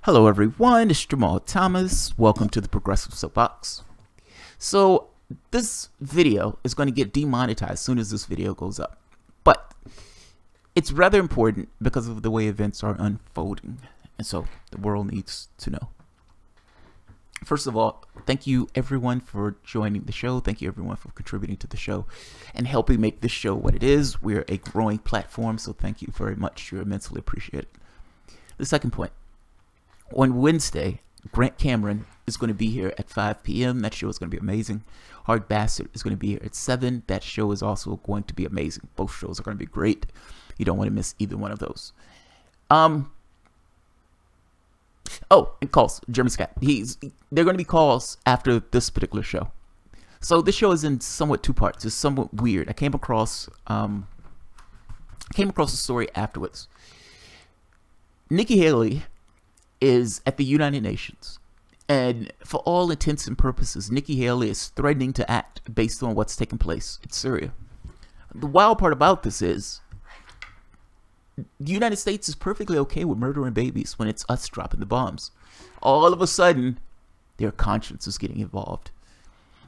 Hello everyone, it's Jamal Thomas. Welcome to the Progressive Soapbox. So this video is going to get demonetized as soon as this video goes up. But it's rather important because of the way events are unfolding. And so the world needs to know. First of all, thank you everyone for joining the show. Thank you everyone for contributing to the show and helping make this show what it is. We're a growing platform, so thank you very much. You're immensely appreciated. The second point. On Wednesday, Grant Cameron is going to be here at 5 p.m. That show is going to be amazing. Hard Bastard is going to be here at 7. That show is also going to be amazing. Both shows are going to be great. You don't want to miss either one of those. Oh, and calls. Jeremy Scott. They're going to be calls after this particular show. So this show is in somewhat two parts. It's somewhat weird. I came across a story afterwards. Nikki Haley is at the United Nations, and for all intents and purposes, Nikki Haley is threatening to act based on what's taking place in Syria. The wild part about this is the United States is perfectly okay with murdering babies when it's us dropping the bombs. All of a sudden, their conscience is getting involved.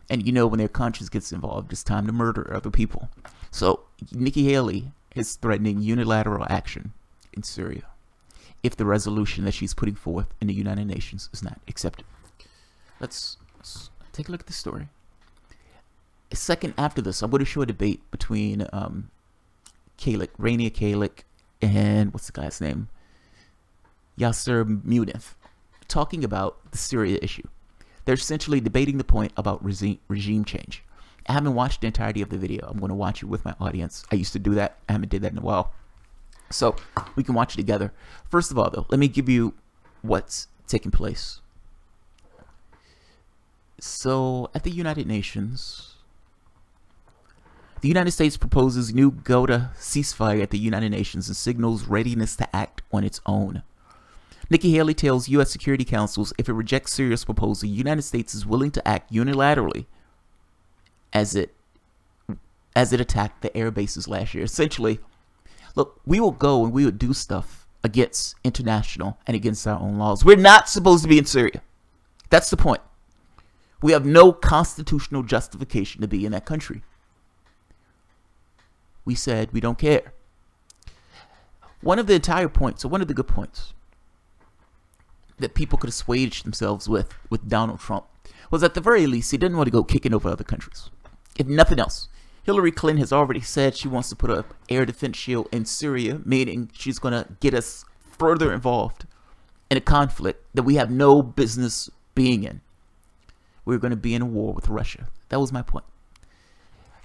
And you know, when their conscience gets involved, it's time to murder other people. So Nikki Haley is threatening unilateral action in Syria if the resolution that she's putting forth in the United Nations is not accepted. Let's take a look at the story. A second after this, I'm going to show a debate between Rania Khalek, and what's the guy's name? Yasser Munif, talking about the Syria issue. They're essentially debating the point about regime change. I haven't watched the entirety of the video. I'm going to watch it with my audience. I used to do that. I haven't did that in a while. So we can watch it together. First of all, though, let me give you what's taking place. So at the United Nations, the United States proposes new Ghouta ceasefire at the United Nations and signals readiness to act on its own. Nikki Haley tells U.S. Security Councils if it rejects Syria's proposal, the United States is willing to act unilaterally as it attacked the air bases last year. Essentially, look, we will go and we will do stuff against international and against our own laws. We're not supposed to be in Syria. That's the point. We have no constitutional justification to be in that country. We said we don't care. One of the entire points, or one of the good points, that people could assuage themselves with Donald Trump was at the very least he didn't want to go kicking over other countries. If nothing else, Hillary Clinton has already said she wants to put an air defense shield in Syria, meaning she's going to get us further involved in a conflict that we have no business being in. We're going to be in a war with Russia. That was my point.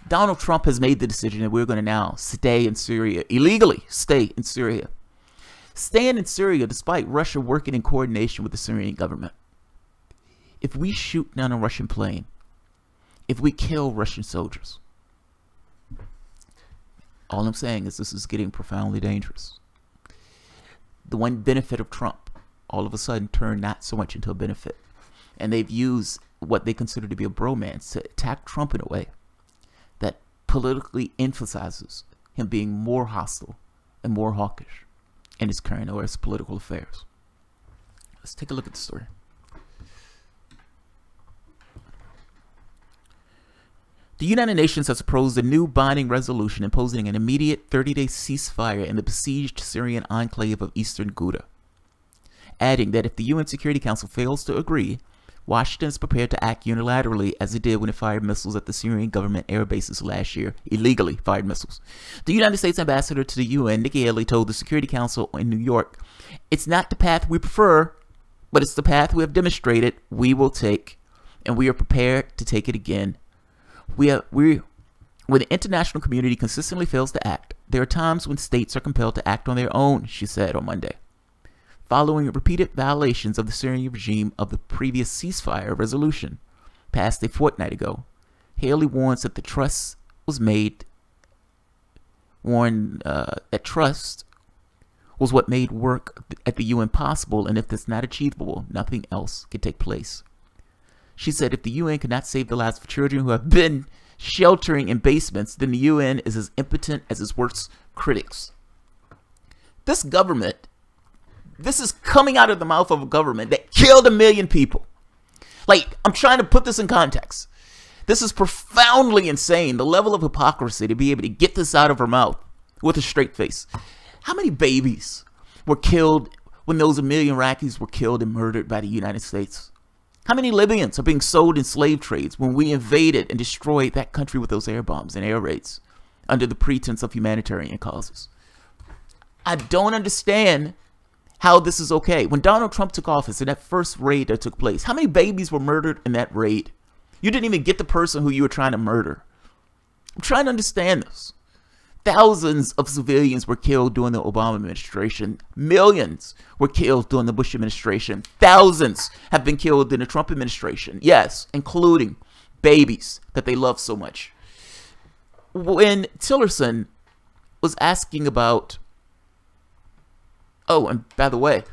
Donald Trump has made the decision that we're going to now stay in Syria, illegally stay in Syria. Staying in Syria despite Russia working in coordination with the Syrian government. If we shoot down a Russian plane, if we kill Russian soldiers, all I'm saying is this is getting profoundly dangerous. The one benefit of Trump all of a sudden turned not so much into a benefit. And they've used what they consider to be a bromance to attack Trump in a way that politically emphasizes him being more hostile and more hawkish in his current or his political affairs. Let's take a look at the story. The United Nations has proposed a new binding resolution imposing an immediate 30-day ceasefire in the besieged Syrian enclave of eastern Ghouta, adding that if the UN Security Council fails to agree, Washington is prepared to act unilaterally as it did when it fired missiles at the Syrian government air bases last year, illegally fired missiles. The United States ambassador to the UN, Nikki Haley, told the Security Council in New York, "It's not the path we prefer, but it's the path we have demonstrated we will take, and we are prepared to take it again. When the international community consistently fails to act, there are times when states are compelled to act on their own," she said on Monday. Following repeated violations of the Syrian regime of the previous ceasefire resolution passed a fortnight ago, Haley warns that trust was what made work at the UN possible, and if that's not achievable, nothing else can take place. She said if the UN cannot save the lives of children who have been sheltering in basements, then the UN is as impotent as its worst critics. This government This is coming out of the mouth of a government that killed 1 million people. Like, I'm trying to put this in context. This is profoundly insane, the level of hypocrisy to be able to get this out of her mouth with a straight face. How many babies were killed when those 1 million Iraqis were killed and murdered by the United States? How many Libyans are being sold in slave trades when we invaded and destroyed that country with those air bombs and air raids under the pretense of humanitarian causes? I don't understand how this is okay. When Donald Trump took office in that first raid that took place, how many babies were murdered in that raid? You didn't even get the person who you were trying to murder. I'm trying to understand this. Thousands of civilians were killed during the Obama administration. Millions were killed during the Bush administration. Thousands have been killed in the Trump administration. Yes, including babies that they love so much. When Tillerson was asking about... Oh, and by the way,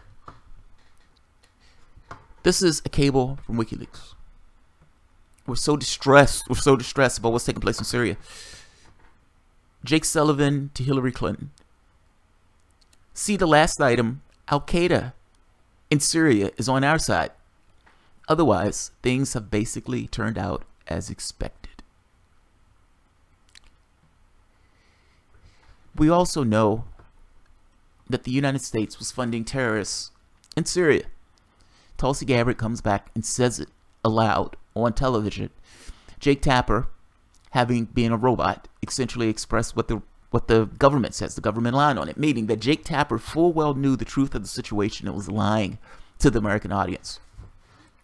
this is a cable from WikiLeaks. We're so distressed about what's taking place in Syria. Jake Sullivan to Hillary Clinton. See the last item, Al-Qaeda in Syria is on our side. Otherwise, things have basically turned out as expected. We also know that the United States was funding terrorists in Syria. Tulsi Gabbard comes back and says it aloud on television. Jake Tapper, having been a robot, essentially expressed what the government says, the government line on it, meaning that Jake Tapper full well knew the truth of the situation and was lying to the American audience.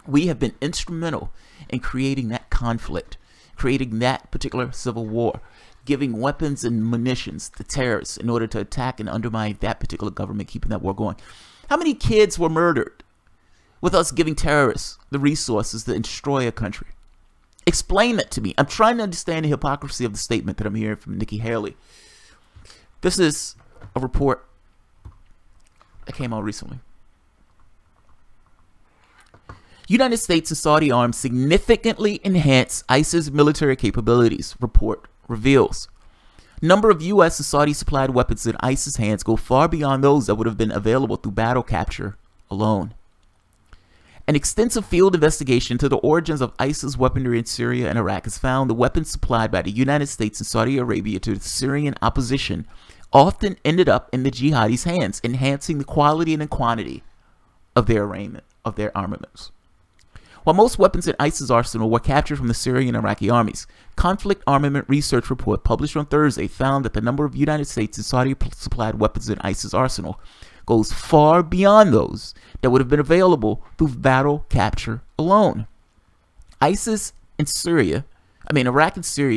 We have been instrumental in creating that conflict, creating that particular civil war, giving weapons and munitions to terrorists in order to attack and undermine that particular government, keeping that war going. How many kids were murdered with us giving terrorists the resources to destroy a country? Explain that to me. I'm trying to understand the hypocrisy of the statement that I'm hearing from Nikki Haley. This is a report that came out recently. United States and Saudi arms significantly enhance ISIS military capabilities, report reveals. Number of U.S. and Saudi supplied weapons in ISIS hands go far beyond those that would have been available through battle capture alone. An extensive field investigation into the origins of ISIS weaponry in Syria and Iraq has found the weapons supplied by the United States and Saudi Arabia to the Syrian opposition often ended up in the jihadis' hands, enhancing the quality and the quantity of their armaments. While most weapons in ISIS arsenal were captured from the Syrian and Iraqi armies, Conflict Armament Research Report published on Thursday found that the number of United States and Saudi supplied weapons in ISIS arsenal goes far beyond those that would have been available through battle capture alone. Iraq and Syria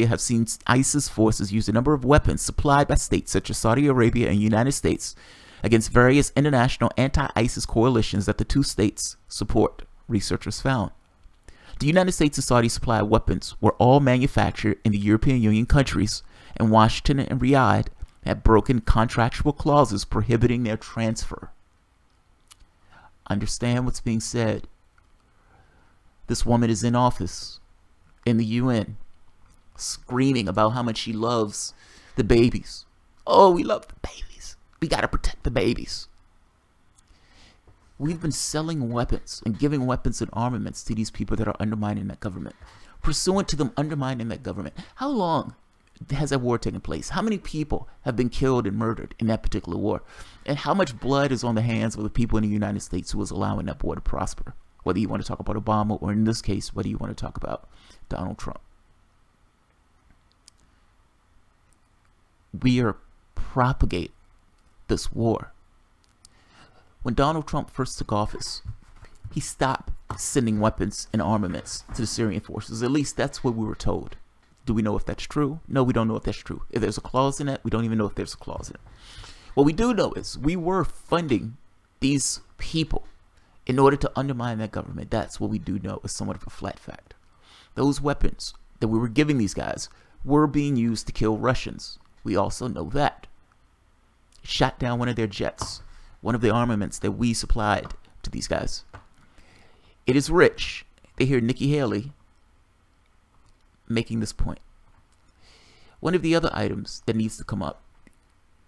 have seen ISIS forces use a number of weapons supplied by states such as Saudi Arabia and United States against various international anti-ISIS coalitions that the two states support, researchers found. The United States and Saudi supplied weapons were all manufactured in the European Union countries, and Washington and Riyadh had broken contractual clauses prohibiting their transfer. Understand what's being said. This woman is in office in the UN, screaming about how much she loves the babies. Oh, we love the babies. We gotta protect the babies. We've been selling weapons and giving weapons and armaments to these people that are undermining that government. Pursuant to them undermining that government. How long has that war taken place? How many people have been killed and murdered in that particular war? And how much blood is on the hands of the people in the United States who is allowing that war to prosper? Whether you want to talk about Obama or in this case, whether you want to talk about Donald Trump. We are propagating this war. When Donald Trump first took office, he stopped sending weapons and armaments to the Syrian forces. At least that's what we were told. Do we know if that's true? No, we don't know if that's true. If there's a clause in it, we don't even know if there's a clause in it. What we do know is we were funding these people in order to undermine that government. That's what we do know is somewhat of a flat fact. Those weapons that we were giving these guys were being used to kill Russians. We also know that. Shot down one of their jets. One of the armaments that we supplied to these guys. It is rich. They hear Nikki Haley making this point. One of the other items that needs to come up,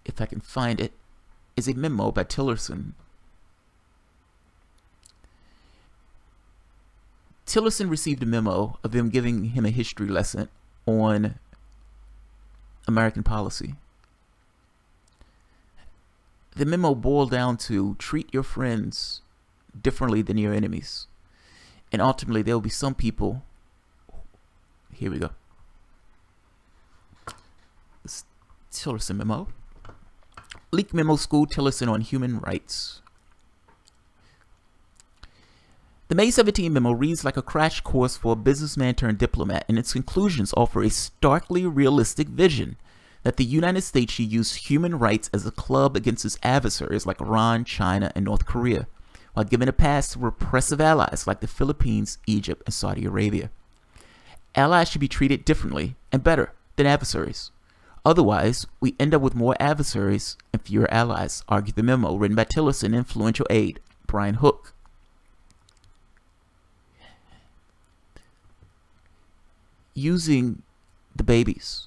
if I can find it, is a memo by Tillerson Tillerson received a memo of them giving him a history lesson on American policy. The memo boiled down to treat your friends differently than your enemies. And ultimately, there will be some people. Here we go. This Tillerson memo. Leak memo schooled Tillerson on human rights. The May 17 memo reads like a crash course for a businessman turned diplomat, and its conclusions offer a starkly realistic vision that the United States should use human rights as a club against its adversaries like Iran, China, and North Korea, while giving a pass to repressive allies like the Philippines, Egypt, and Saudi Arabia. Allies should be treated differently and better than adversaries. Otherwise, we end up with more adversaries and fewer allies, argued the memo written by Tillerson influential aide Brian Hook. Using the babies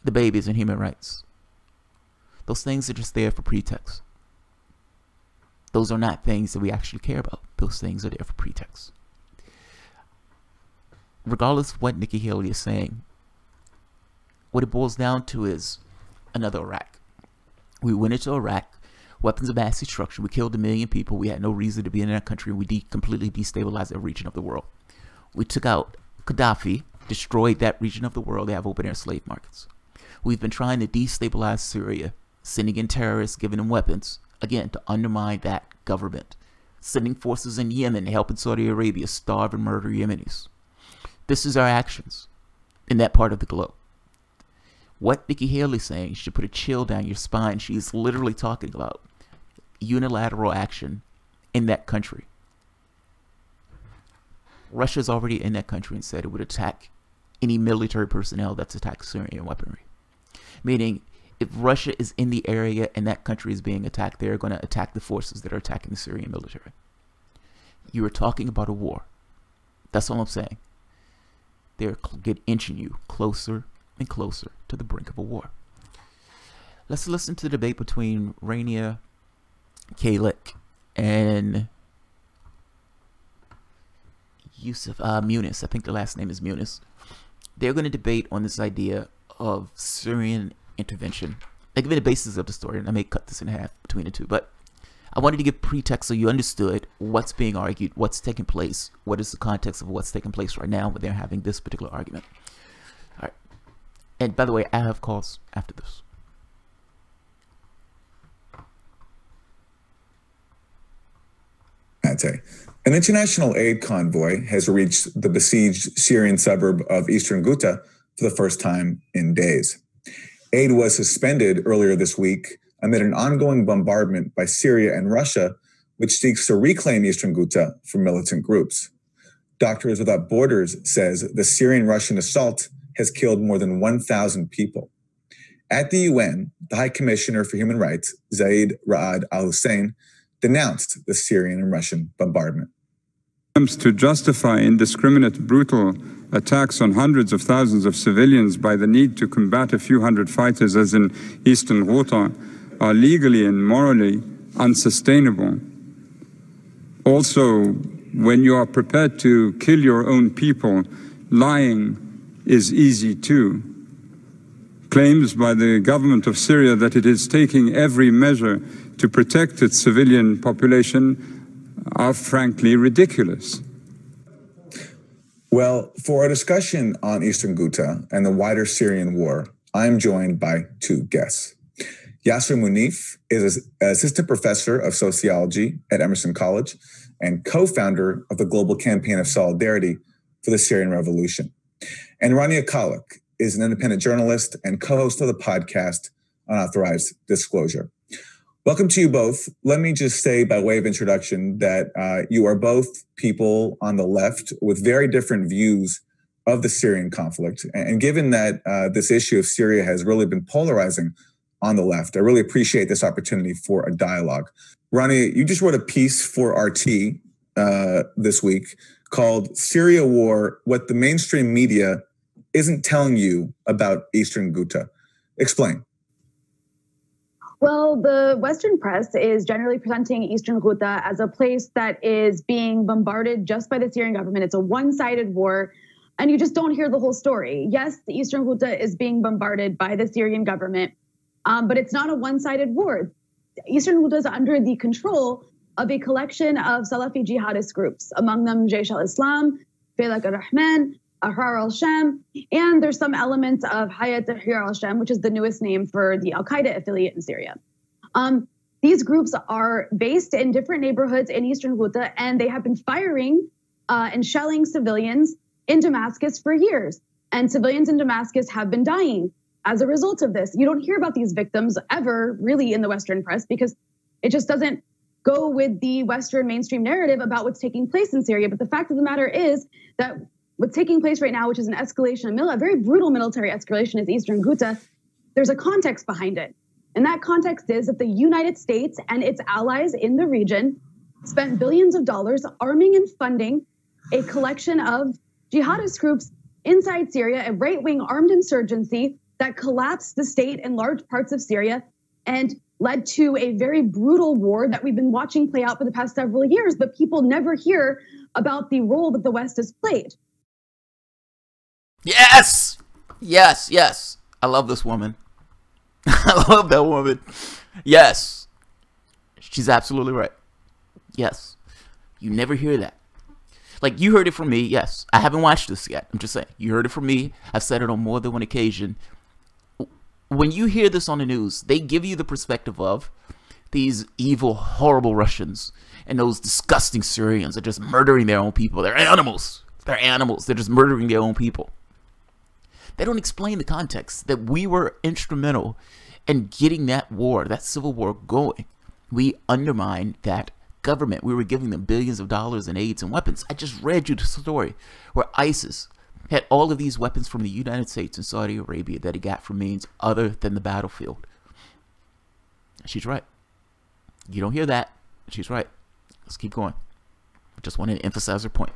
and human rights. Those things are just there for pretext. Those are not things that we actually care about. Those things are there for pretext. Regardless of what Nikki Haley is saying, what it boils down to is another Iraq. We went into Iraq, weapons of mass destruction. We killed 1 million people. We had no reason to be in that country. We completely destabilized that region of the world. We took out Gaddafi, destroyed that region of the world. They have open air slave markets. We've been trying to destabilize Syria, sending in terrorists, giving them weapons, again, to undermine that government. Sending forces in Yemen, helping Saudi Arabia starve and murder Yemenis. This is our actions in that part of the globe. What Nikki Haley is saying should put a chill down your spine. She's literally talking about unilateral action in that country. Russia's already in that country and said it would attack any military personnel that's attacked Syrian weaponry. Meaning, if Russia is in the area and that country is being attacked, they're going to attack the forces that are attacking the Syrian military. You are talking about a war. That's all I'm saying. They're inching you closer and closer to the brink of a war. Let's listen to the debate between Rania Khalek and Munif. I think the last name is Munif. They're going to debate on this idea of Syrian intervention. They give me the basis of the story, and I may cut this in half between the two, but I wanted to give pretext so you understood what's being argued, what's taking place, what is the context of what's taking place right now when they're having this particular argument. All right. And by the way, I have calls after this. An international aid convoy has reached the besieged Syrian suburb of eastern Ghouta for the first time in days. Aid was suspended earlier this week amid an ongoing bombardment by Syria and Russia, which seeks to reclaim eastern Ghouta from militant groups. Doctors Without Borders says the Syrian-Russian assault has killed more than 1,000 people. At the UN, the High Commissioner for Human Rights, Zaid Ra'ad al-Hussein, denounced the Syrian and Russian bombardment. Attempts to justify indiscriminate, brutal attacks on hundreds of thousands of civilians by the need to combat a few hundred fighters, as in eastern Ghouta, are legally and morally unsustainable. Also, when you are prepared to kill your own people, lying is easy too. Claims by the government of Syria that it is taking every measure to protect its civilian population are frankly ridiculous. Well, for a discussion on eastern Ghouta and the wider Syrian war, I'm joined by two guests. Yasser Munif is an assistant professor of sociology at Emerson College and co-founder of the Global Campaign of Solidarity for the Syrian Revolution. And Rania Khalek is an independent journalist and co-host of the podcast Unauthorized Disclosure. Welcome to you both. Let me just say by way of introduction that you are both people on the left with very different views of the Syrian conflict. And given that this issue of Syria has really been polarizing on the left, I really appreciate this opportunity for a dialogue. Rania, you just wrote a piece for RT this week called Syria War, What the Mainstream Media Isn't Telling You About Eastern Ghouta. Explain. Well, the Western press is generally presenting Eastern Ghouta as a place that is being bombarded just by the Syrian government. It's a one-sided war, and you just don't hear the whole story. Yes, the Eastern Ghouta is being bombarded by the Syrian government, but it's not a one-sided war. Eastern Ghouta is under the control of a collection of Salafi jihadist groups, among them Jaish al-Islam, Khalek al-Rahman, Ahrar al-Sham, and there's some elements of Hayat Tahrir al-Sham, which is the newest name for the al-Qaeda affiliate in Syria. These groups are based in different neighborhoods in Eastern Ghouta, and they have been firing and shelling civilians in Damascus for years. And civilians in Damascus have been dying as a result of this. You don't hear about these victims ever really in the Western press because it just doesn't go with the Western mainstream narrative about what's taking place in Syria. But the fact of the matter is that what's taking place right now, which is an escalation, a very brutal military escalation is Eastern Ghouta, there's a context behind it. And that context is that the United States and its allies in the region spent billions of dollars arming and funding a collection of jihadist groups inside Syria, a right-wing armed insurgency that collapsed the state in large parts of Syria and led to a very brutal war that we've been watching play out for the past several years, but people never hear about the role that the West has played. Yes! Yes, yes. I love this woman. I love that woman. Yes. She's absolutely right. Yes. You never hear that. Like, you heard it from me, yes. I haven't watched this yet. I'm just saying. You heard it from me. I've said it on more than one occasion. When you hear this on the news, they give you the perspective of these evil, horrible Russians and those disgusting Syrians are just murdering their own people. They're animals. They're animals. They're just murdering their own people. They don't explain the context that we were instrumental in getting that war, that civil war going. We undermined that government. We were giving them billions of dollars in aids and weapons. I just read you the story where ISIS had all of these weapons from the United States and Saudi Arabia that he got from means other than the battlefield. She's right. You don't hear that. She's right. Let's keep going. I just wanted to emphasize her point.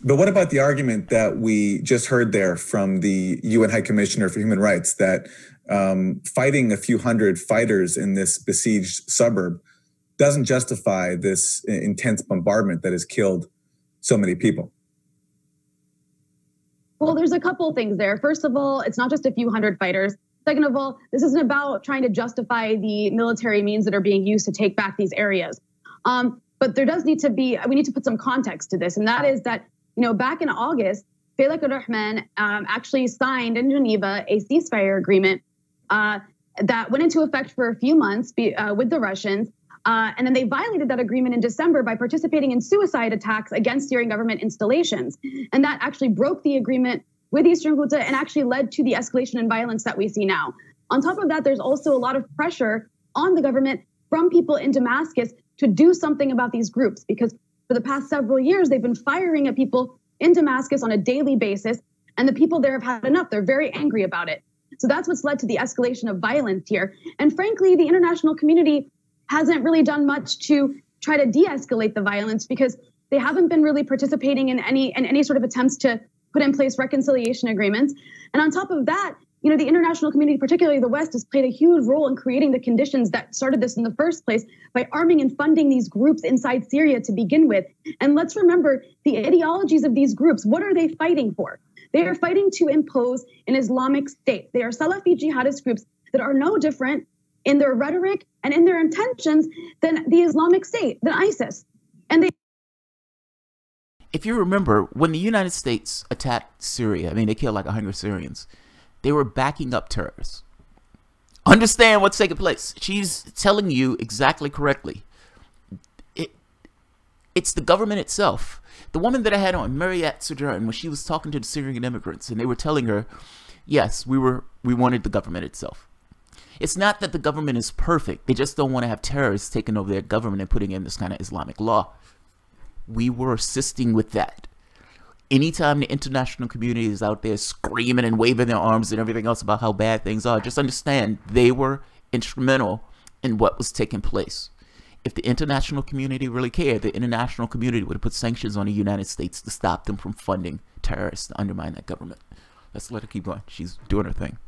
But what about the argument that we just heard there from the UN High Commissioner for Human Rights that fighting a few hundred fighters in this besieged suburb doesn't justify this intense bombardment that has killed so many people? Well, there's a couple things there. First of all, it's not just a few hundred fighters. Second of all, this isn't about trying to justify the military means that are being used to take back these areas. But there does need to be, we need to put some context to this. And that is that, you know, back in August, Khalek al-Rahman actually signed in Geneva a ceasefire agreement that went into effect for a few months with the Russians. And then they violated that agreement in December by participating in suicide attacks against Syrian government installations. And that actually broke the agreement with Eastern Ghouta and actually led to the escalation in violence that we see now. On top of that, there's also a lot of pressure on the government from people in Damascus to do something about these groups, because for the past several years, they've been firing at people in Damascus on a daily basis, and the people there have had enough. They're very angry about it. So that's what's led to the escalation of violence here. And frankly, the international community hasn't really done much to try to de-escalate the violence because they haven't been really participating in any sort of attempts to put in place reconciliation agreements. And on top of that, you know, the international community, particularly the West, has played a huge role in creating the conditions that started this in the first place by arming and funding these groups inside Syria to begin with. And let's remember the ideologies of these groups. What are they fighting for? They are fighting to impose an Islamic state. They are Salafi jihadist groups that are no different in their rhetoric and in their intentions than the Islamic State, than ISIS. And they. If you remember, when the United States attacked Syria, I mean, they killed like 100 Syrians. They were backing up terrorists. Understand what's taking place. She's telling you exactly correctly. It's the government itself. The woman that I had on, Mariette Sojourn, when she was talking to the Syrian immigrants, and they were telling her, yes, we wanted the government itself. It's not that the government is perfect. They just don't want to have terrorists taking over their government and putting in this kind of Islamic law. We were assisting with that. Anytime the international community is out there screaming and waving their arms and everything else about how bad things are, just understand they were instrumental in what was taking place. If the international community really cared, the international community would have put sanctions on the United States to stop them from funding terrorists to undermine that government. Let's let her keep going. She's doing her thing.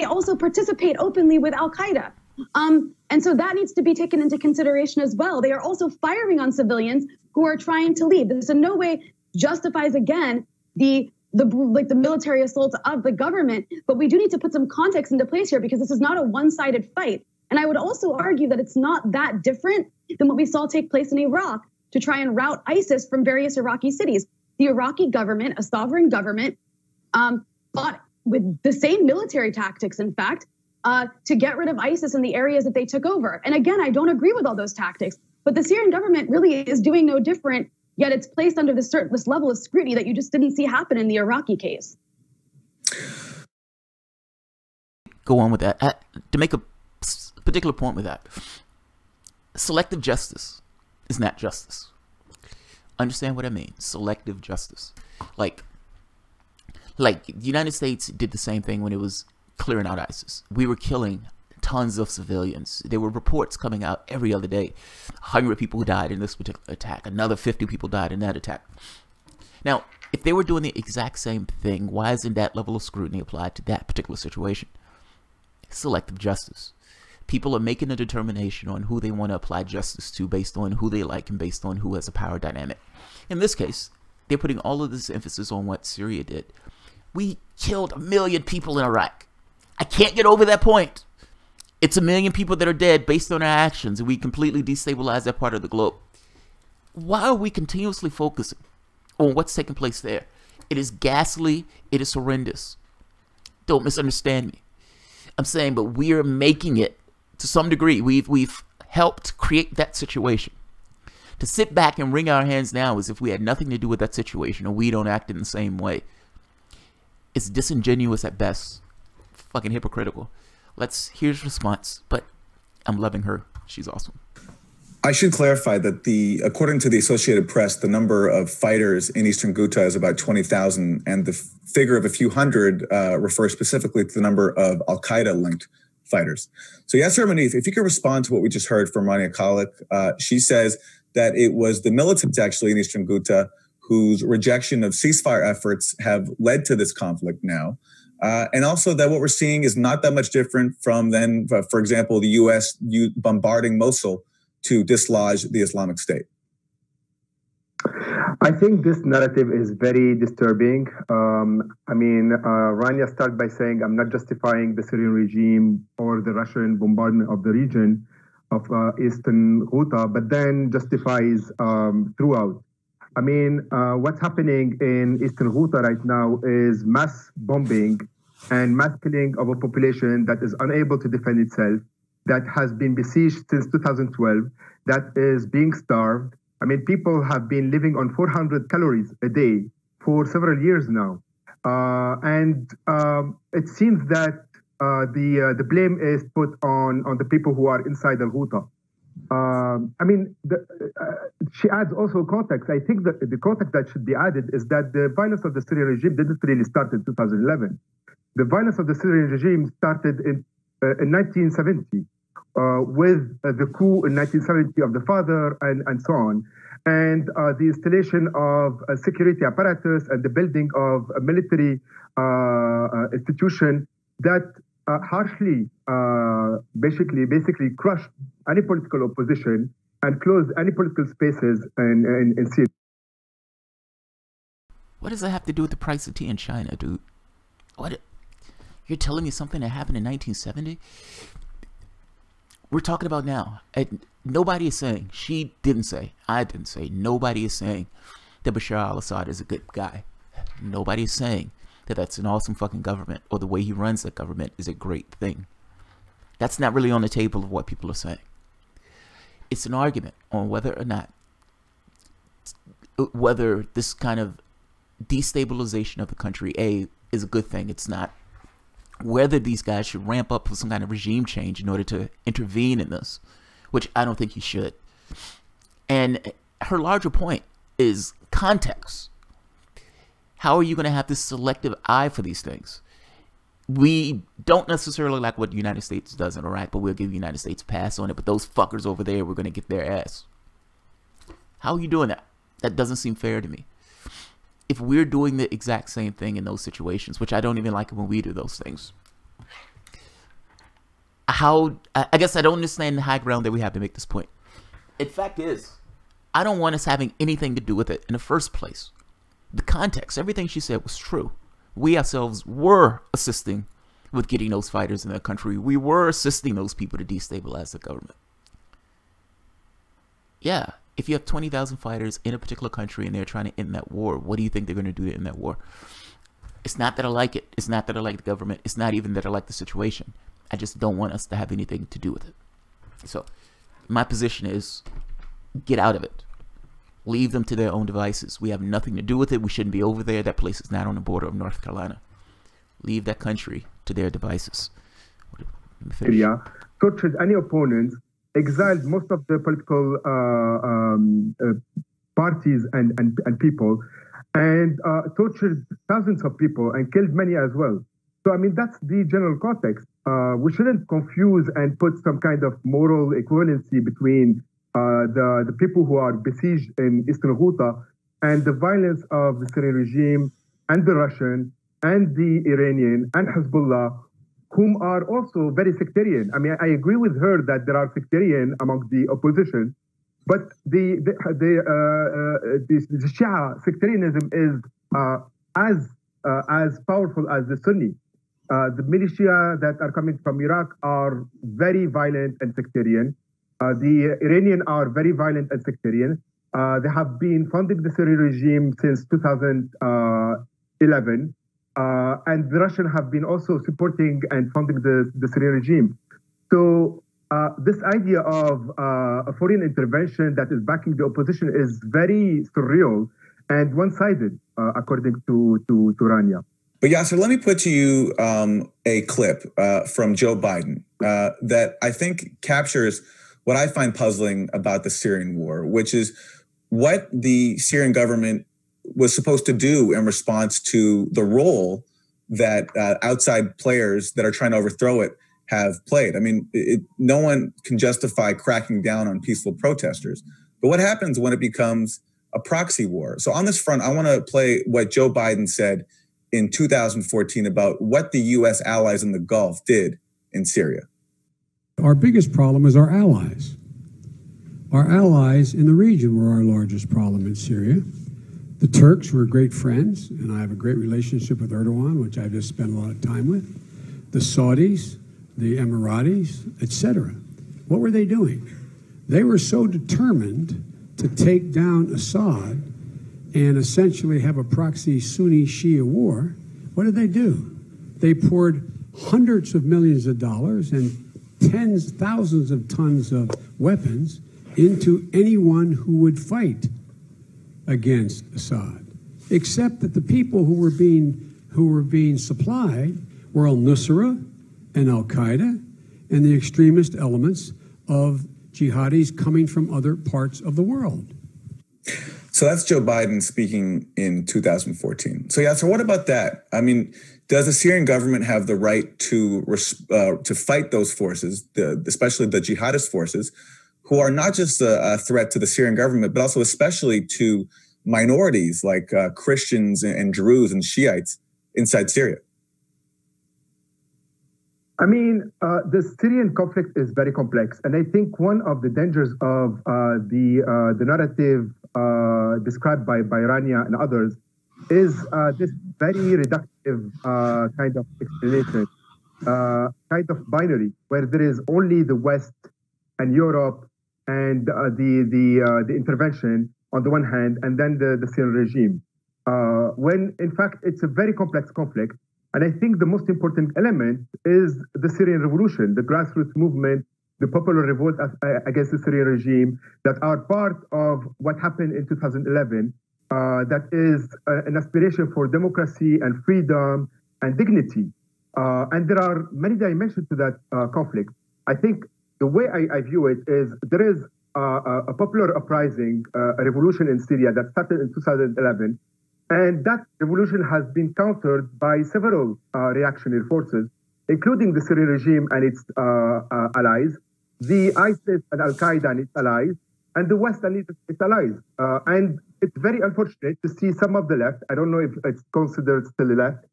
also participate openly with Al-Qaeda. And so that needs to be taken into consideration as well. They are also firing on civilians who are trying to leave. This in no way justifies, again, the military assault of the government, but we do need to put some context into place here, because this is not a one-sided fight. And I would also argue that it's not that different than what we saw take place in Iraq to try and rout ISIS from various Iraqi cities. The Iraqi government, a sovereign government, fought with the same military tactics, in fact, to get rid of ISIS in the areas that they took over. And again, I don't agree with all those tactics, but the Syrian government really is doing no different, yet it's placed under this level of scrutiny that you just didn't see happen in the Iraqi case. Go on with that. To make a particular point with that, selective justice is not justice. Understand what I mean? Selective justice. Like the United States did the same thing when it was clearing out ISIS. We were killing tons of civilians. There were reports coming out every other day. 100 people who died in this particular attack. Another 50 people died in that attack. Now, if they were doing the exact same thing, why isn't that level of scrutiny applied to that particular situation? Selective justice. People are making a determination on who they want to apply justice to based on who they like and based on who has a power dynamic. In this case, they're putting all of this emphasis on what Syria did. We killed 1 million people in Iraq. I can't get over that point. It's 1 million people that are dead based on our actions, and we completely destabilized that part of the globe. Why are we continuously focusing on what's taking place there? It is ghastly. It is horrendous. Don't misunderstand me. I'm saying, but we're making it to some degree. We've helped create that situation. To sit back and wring our hands now as if we had nothing to do with that situation or we don't act in the same way, it's disingenuous at best. Fucking hypocritical. Let's hear his response, but I'm loving her. She's awesome. I should clarify that according to the Associated Press, the number of fighters in Eastern Ghouta is about 20,000, and the figure of a few hundred refers specifically to the number of Al-Qaeda-linked fighters. So Yasser Munif, if you could respond to what we just heard from Rania Khalek, she says that it was the militants actually in Eastern Ghouta whose rejection of ceasefire efforts have led to this conflict now. And also that what we're seeing is not that much different from then, for example, the U.S. bombarding Mosul to dislodge the Islamic State. I think this narrative is very disturbing. Rania started by saying, I'm not justifying the Syrian regime or the Russian bombardment of the region of Eastern Ghouta, but then justifies throughout. What's happening in Eastern Ghouta right now is mass bombing and mass killing of a population that is unable to defend itself, that has been besieged since 2012, that is being starved. People have been living on 400 calories a day for several years now. It seems that the blame is put on the people who are inside Al-Ghouta. She adds also context. I think that the context that should be added is that the violence of the Syrian regime didn't really start in 2011. The violence of the Syrian regime started in 1970 with the coup in 1970 of the father and so on, and the installation of a security apparatus and the building of a military institution that harshly, basically crushed any political opposition and closed any political spaces in Syria. What does that have to do with the price of tea in China, dude? What? You're telling me something that happened in 1970? We're talking about now. Nobody is saying, she didn't say, I didn't say, nobody is saying that Bashar al-Assad is a good guy. Nobody is saying that that's an awesome fucking government or the way he runs that government is a great thing. That's not really on the table of what people are saying. It's an argument on whether or not, whether this kind of destabilization of the country, is a good thing. It's not. Whether these guys should ramp up for some kind of regime change in order to intervene in this, which I don't think you should. And her larger point is context. How are you going to have this selective eye for these things? We don't necessarily like what the United States does in Iraq, but we'll give the United States a pass on it. But those fuckers over there, we're going to get their ass. How are you doing that? That doesn't seem fair to me. If we're doing the exact same thing in those situations, which I don't even like it when we do those things, I guess I don't understand the high ground that we have to make this point. In fact is, I don't want us having anything to do with it in the first place. The context, everything she said was true. We ourselves were assisting with getting those fighters in their country. We were assisting those people to destabilize the government. Yeah, if you have 20,000 fighters in a particular country and they're trying to end that war, what do you think they're going to do to end that war? It's not that I like it. It's not that I like the government. It's not even that I like the situation. I just don't want us to have anything to do with it. So my position is get out of it. Leave them to their own devices. We have nothing to do with it. We shouldn't be over there. That place is not on the border of North Carolina. Leave that country to their devices. Syria tortured any opponents, exiled most of the political parties and people, and tortured thousands of people and killed many as well. So, I mean, that's the general context. We shouldn't confuse and put some kind of moral equivalency between the people who are besieged in Eastern Ghouta and the violence of the Syrian regime and the Russian and the Iranian and Hezbollah, whom are also very sectarian. I mean, I agree with her that there are sectarian among the opposition, but the Shia sectarianism is as powerful as the Sunni. The militia that are coming from Iraq are very violent and sectarian. The Iranian are very violent and sectarian. They have been funding the Syrian regime since 2011. And the Russian have been also supporting and funding the Syrian regime. So this idea of a foreign intervention that is backing the opposition is very surreal and one-sided, according to Rania. But Yasser, let me put to you a clip from Joe Biden that I think captures what I find puzzling about the Syrian war, which is what the Syrian government was supposed to do in response to the role that outside players that are trying to overthrow it have played. I mean, no one can justify cracking down on peaceful protesters. But what happens when it becomes a proxy war? So on this front, I want to play what Joe Biden said in 2014 about what the U.S. allies in the Gulf did in Syria. Our biggest problem is our allies. Our allies in the region were our largest problem in Syria. The Turks were great friends, and I have a great relationship with Erdogan, which I've just spent a lot of time with. The Saudis, the Emiratis, etc. What were they doing? They were so determined to take down Assad and essentially have a proxy Sunni-Shia war. What did they do? They poured hundreds of millions of dollars and tens, thousands of tons of weapons into anyone who would fight against Assad, except that the people who were being supplied were al-Nusra and al-Qaeda and the extremist elements of jihadis coming from other parts of the world. So that's Joe Biden speaking in 2014. So Yasser, what about that? I mean, does the Syrian government have the right to fight those forces, especially the jihadist forces, who are not just a threat to the Syrian government, but also especially to minorities like Christians and Druze and Shiites inside Syria? I mean, the Syrian conflict is very complex. And I think one of the dangers of the narrative described by Rania and others is this very reductive kind of explanation, kind of binary, where there is only the West and Europe and the intervention on the one hand, and then the Syrian regime. When in fact it's a very complex conflict. And I think the most important element is the Syrian revolution, the grassroots movement, the popular revolt against the Syrian regime that are part of what happened in 2011, that is an aspiration for democracy and freedom and dignity. And there are many dimensions to that conflict. I think the way I view it is there is a popular uprising, a revolution in Syria that started in 2011. And that revolution has been countered by several reactionary forces, including the Syrian regime and its allies, the ISIS and Al-Qaeda and its allies, and the West and its allies. And it's very unfortunate to see some of the left, I don't know if it's considered still the left,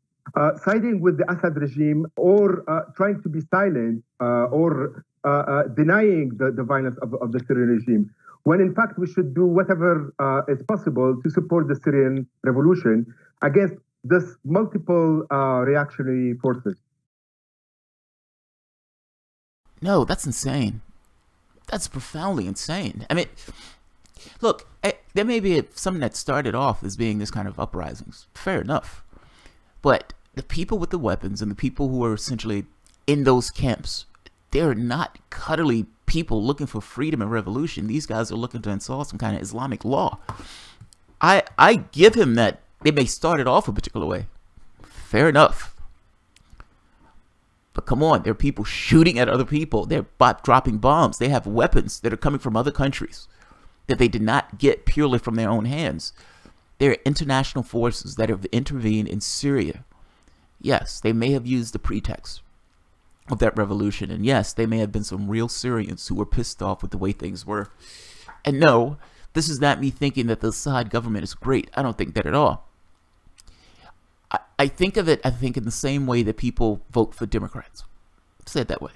siding with the Assad regime or trying to be silent or denying the violence of the Syrian regime, when in fact we should do whatever is possible to support the Syrian revolution against this multiple reactionary forces. No, that's insane. That's profoundly insane. I mean, look, there may be something that started off as being this kind of uprisings. Fair enough. But the people with the weapons and the people who are essentially in those camps, they're not cuddly people looking for freedom and revolution. These guys are looking to install some kind of Islamic law. I give him that they may start it off a particular way. Fair enough. But come on, there are people shooting at other people. They're dropping bombs. They have weapons that are coming from other countries that they did not get purely from their own hands. There are international forces that have intervened in Syria. Yes, they may have used the pretext of that revolution. And yes, they may have been some real Syrians who were pissed off with the way things were. And no, this is not me thinking that the Assad government is great. I don't think that at all. I think of it, I think, in the same way that people vote for Democrats. Say it that way.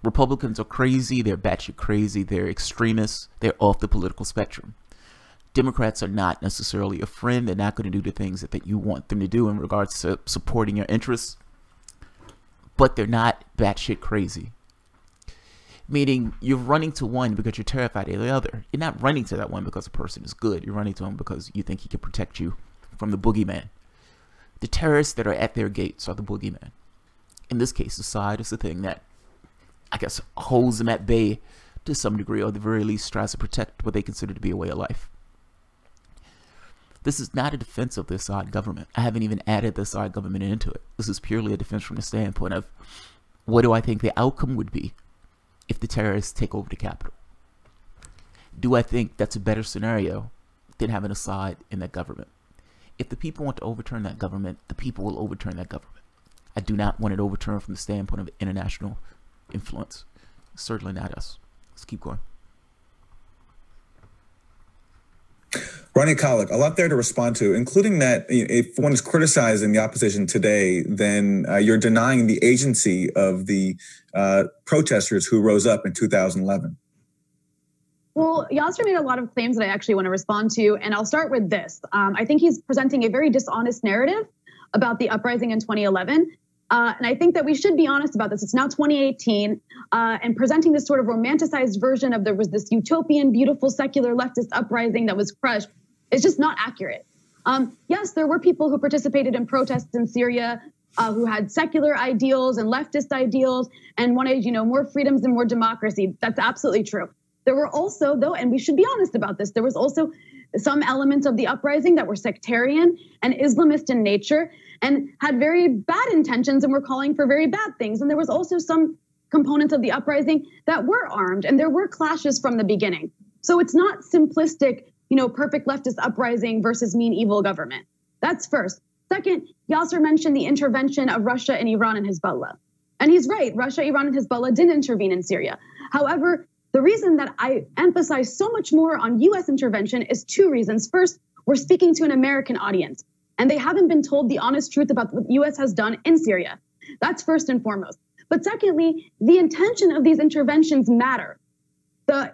Republicans are crazy, they're batshit crazy, they're extremists, they're off the political spectrum. Democrats are not necessarily a friend. They're not going to do the things that you want them to do in regards to supporting your interests. But they're not batshit crazy. Meaning, you're running to one because you're terrified of the other. You're not running to that one because a person is good. You're running to him because you think he can protect you from the boogeyman. The terrorists that are at their gates are the boogeyman. In this case, Assad is the thing that, I guess, holds them at bay to some degree, or at the very least tries to protect what they consider to be a way of life. This is not a defense of the Assad government. I haven't even added the Assad government into it. This is purely a defense from the standpoint of what do I think the outcome would be if the terrorists take over the capital. Do I think that's a better scenario than having Assad in that government? If the people want to overturn that government, the people will overturn that government. I do not want it overturned from the standpoint of international influence. Certainly not us. Let's keep going. Rania Khalek, a lot there to respond to, including that if one is criticizing the opposition today, then you're denying the agency of the protesters who rose up in 2011. Well, Yasser made a lot of claims that I actually want to respond to, and I'll start with this. I think he's presenting a very dishonest narrative about the uprising in 2011. And I think that we should be honest about this. It's now 2018, and presenting this sort of romanticized version of there was this utopian, beautiful, secular leftist uprising that was crushed is just not accurate. Yes, there were people who participated in protests in Syria who had secular ideals and leftist ideals and wanted, more freedoms and more democracy. That's absolutely true. There were also, though, and we should be honest about this, there was also some elements of the uprising that were sectarian and Islamist in nature and had very bad intentions and were calling for very bad things. And there was also some components of the uprising that were armed, and there were clashes from the beginning. So it's not simplistic, perfect leftist uprising versus mean, evil government. That's first. Second, Yasser mentioned the intervention of Russia and Iran and Hezbollah. And he's right, Russia, Iran, and Hezbollah did intervene in Syria. However, the reason that I emphasize so much more on US intervention is two reasons. First, we're speaking to an American audience, and they haven't been told the honest truth about what the US has done in Syria. That's first and foremost. But secondly, the intention of these interventions matter. The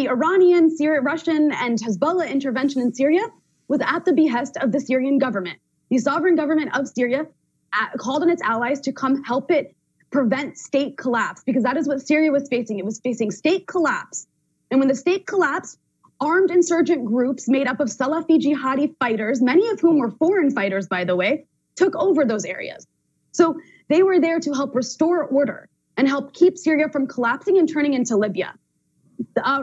Iranian, Russian, and Hezbollah intervention in Syria was at the behest of the Syrian government. The sovereign government of Syria called on its allies to come help it prevent state collapse, because that is what Syria was facing. It was facing state collapse. And when the state collapsed, armed insurgent groups made up of Salafi jihadi fighters, many of whom were foreign fighters, by the way, took over those areas. So they were there to help restore order and help keep Syria from collapsing and turning into Libya.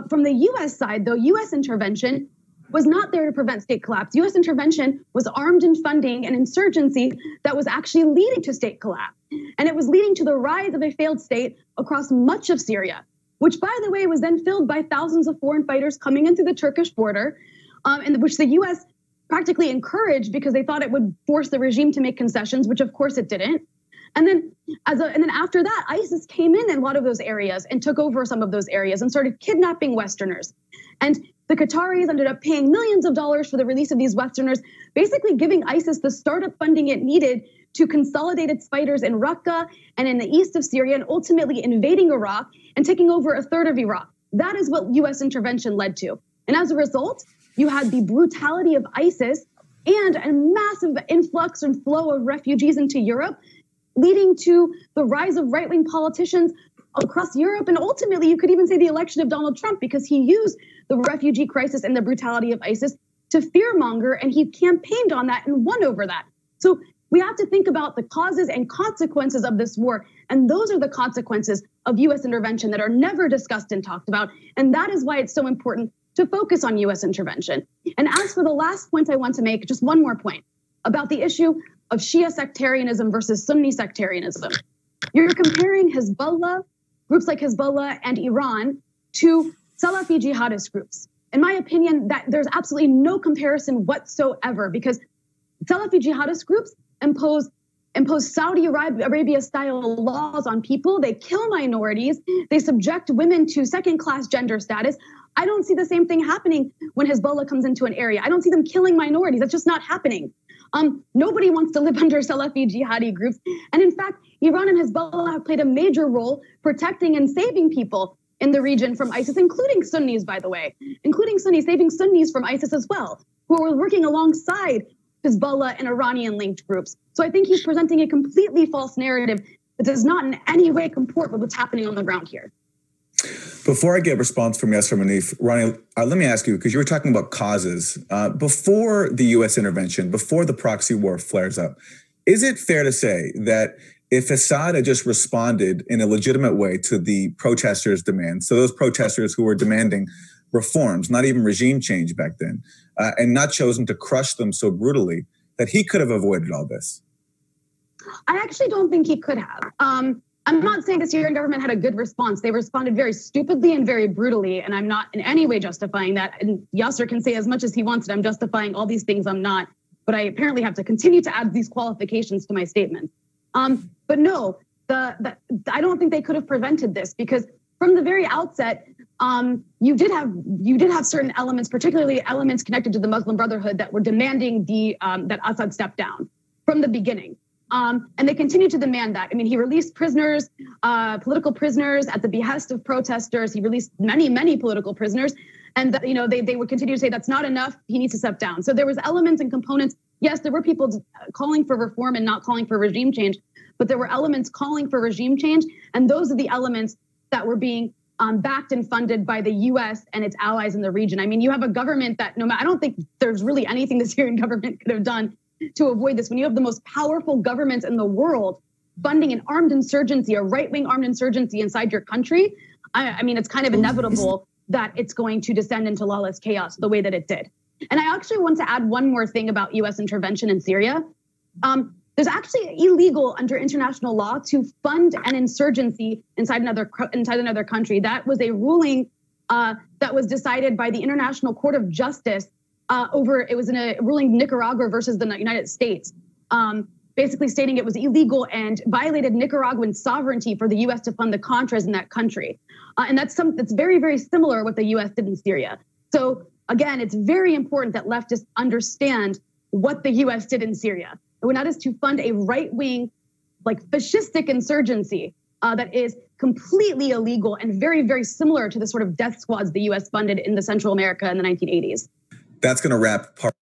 From the US side, though, US intervention was not there to prevent state collapse. US intervention was armed and funding an insurgency that was actually leading to state collapse. And it was leading to the rise of a failed state across much of Syria, which, by the way, was then filled by thousands of foreign fighters coming in through the Turkish border, and which the US practically encouraged because they thought it would force the regime to make concessions, which of course it didn't. And then after that, ISIS came in a lot of those areas and took over some of those areas and started kidnapping Westerners. And The Qataris ended up paying millions of dollars for the release of these Westerners, basically giving ISIS the startup funding it needed to consolidate its fighters in Raqqa and in the east of Syria, and ultimately invading Iraq and taking over a third of Iraq. That is what US intervention led to. And as a result, you had the brutality of ISIS and a massive influx and flow of refugees into Europe, leading to the rise of right-wing politicians across Europe. And ultimately, you could even say the election of Donald Trump, because he used the refugee crisis and the brutality of ISIS to fearmonger, and he campaigned on that and won over that. So we have to think about the causes and consequences of this war. And those are the consequences of US intervention that are never discussed and talked about. And that is why it's so important to focus on US intervention. And as for the last point I want to make, just one more point about the issue of Shia sectarianism versus Sunni sectarianism. You're comparing Hezbollah, groups like Hezbollah and Iran, to Salafi jihadist groups. In my opinion, that there's absolutely no comparison whatsoever, because Salafi jihadist groups impose Saudi Arabia-style laws on people. They kill minorities. They subject women to second-class gender status. I don't see the same thing happening when Hezbollah comes into an area. I don't see them killing minorities. That's just not happening. Nobody wants to live under Salafi jihadi groups. And in fact, Iran and Hezbollah have played a major role protecting and saving people in the region from ISIS, including Sunnis, by the way, including Sunnis, saving Sunnis from ISIS as well, who are working alongside Hezbollah and Iranian-linked groups. So I think he's presenting a completely false narrative that does not in any way comport with what's happening on the ground here. Before I get a response from Yasser Munif, Rania, let me ask you, because you were talking about causes. Before the U.S. intervention, before the proxy war flares up, is it fair to say that if Assad had just responded in a legitimate way to the protesters' demands, so those protesters who were demanding reforms, not even regime change back then, and not chosen to crush them so brutally, that he could have avoided all this? I actually don't think he could have. I'm not saying the Syrian government had a good response. They responded very stupidly and very brutally, and I'm not in any way justifying that. And Yasser can say as much as he wants that I'm justifying all these things. I'm not, but I apparently have to continue to add these qualifications to my statement. But no, I don't think they could have prevented this, because from the very outset, you did have certain elements, particularly elements connected to the Muslim Brotherhood, that were demanding that Assad step down from the beginning. And they continue to demand that. I mean, he released prisoners, political prisoners at the behest of protesters. He released many political prisoners. And they would continue to say that's not enough. He needs to step down. So there was elements and components. Yes, there were people calling for reform and not calling for regime change, but there were elements calling for regime change. And those are the elements that were being backed and funded by the US and its allies in the region. I mean, you have a government that I don't think there's really anything the Syrian government could have done to avoid this. When you have the most powerful government in the world funding an armed insurgency, a right-wing armed insurgency inside your country, I mean, it's kind of inevitable that it's going to descend into lawless chaos the way that it did. And I actually want to add one more thing about US intervention in Syria. There's actually illegal under international law to fund an insurgency inside another country. That was a ruling that was decided by the International Court of Justice it was in a ruling Nicaragua versus the United States, basically stating it was illegal and violated Nicaraguan sovereignty for the US to fund the Contras in that country. And that's very, very similar to what the US did in Syria. So again, it's very important that leftists understand what the US did in Syria. And that is to fund a right-wing, like fascistic insurgency that is completely illegal and very, very similar to the sort of death squads the US funded in the Central America in the 1980s. That's going to wrap part.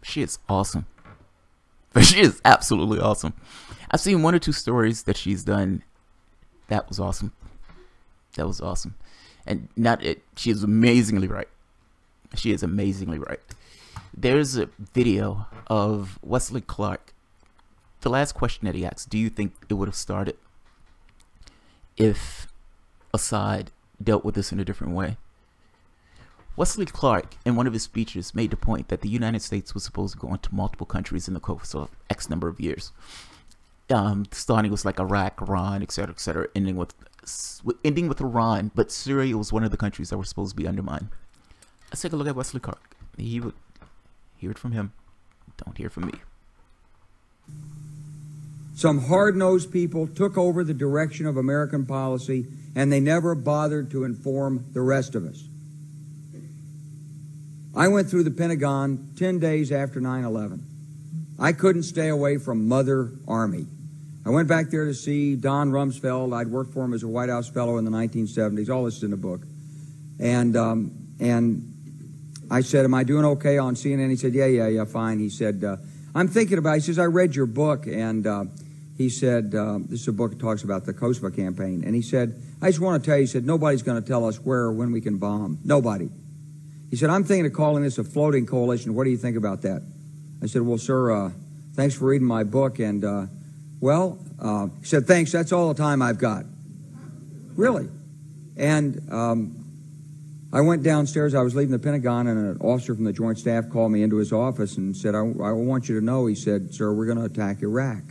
She is awesome. She is absolutely awesome. I've seen one or two stories that she's done. That was awesome. That was awesome. And she is amazingly right. She is amazingly right. There's a video of Wesley Clark. The last question that he asked, do you think it would have started if Assad dealt with this in a different way? Wesley Clark, in one of his speeches, made the point that the United States was supposed to go into multiple countries in the course of X number of years. Starting with like Iraq, Iran, etc., ending with Iran, but Syria was one of the countries that were supposed to be undermined. Let's take a look at Wesley Clark. He would hear it from him. Don't hear it from me. Some hard-nosed people took over the direction of American policy, and they never bothered to inform the rest of us. I went through the Pentagon 10 days after 9/11. I couldn't stay away from Mother Army. I went back there to see Don Rumsfeld. I'd worked for him as a White House fellow in the 1970s. All this is in the book. And I said, am I doing okay on CNN? He said, yeah, fine. He said, I'm thinking about it. He says, I read your book. And he said, this is a book that talks about the Kosovo campaign. And he said, I just want to tell you, he said, nobody's going to tell us where or when we can bomb. Nobody. He said, I'm thinking of calling this a floating coalition. What do you think about that? I said, well, sir, thanks for reading my book. And, he said, thanks, that's all the time I've got. Really. And I went downstairs. I was leaving the Pentagon, and an officer from the Joint Staff called me into his office and said, I want you to know, he said, sir, we're going to attack Iraq.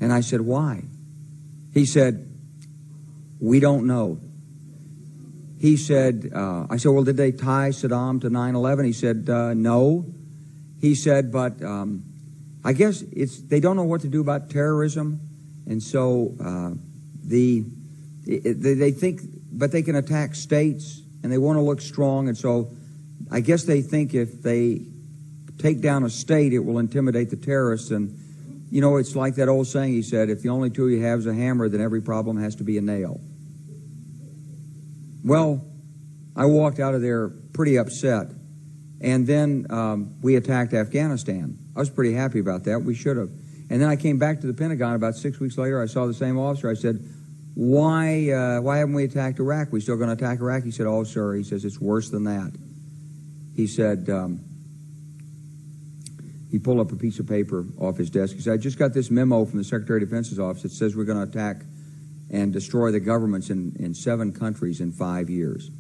And I said, why? He said, we don't know. He said, I said, well, did they tie Saddam to 9/11? He said, no. He said, but I guess they don't know what to do about terrorism, and so they think, but they can attack states, and they want to look strong, and so I guess they think if they take down a state, it will intimidate the terrorists. And you know, it's like that old saying. He said, if the only tool you have is a hammer, then every problem has to be a nail. Well, I walked out of there pretty upset. And then we attacked Afghanistan. I was pretty happy about that. We should have. And then I came back to the Pentagon about 6 weeks later. I saw the same officer. I said, why haven't we attacked Iraq? We still going to attack Iraq? He said, oh, sir. He says, it's worse than that. He said, he pulled up a piece of paper off his desk. He said, I just got this memo from the Secretary of Defense's office that says we're going to attack and destroy the governments in 7 countries in 5 years.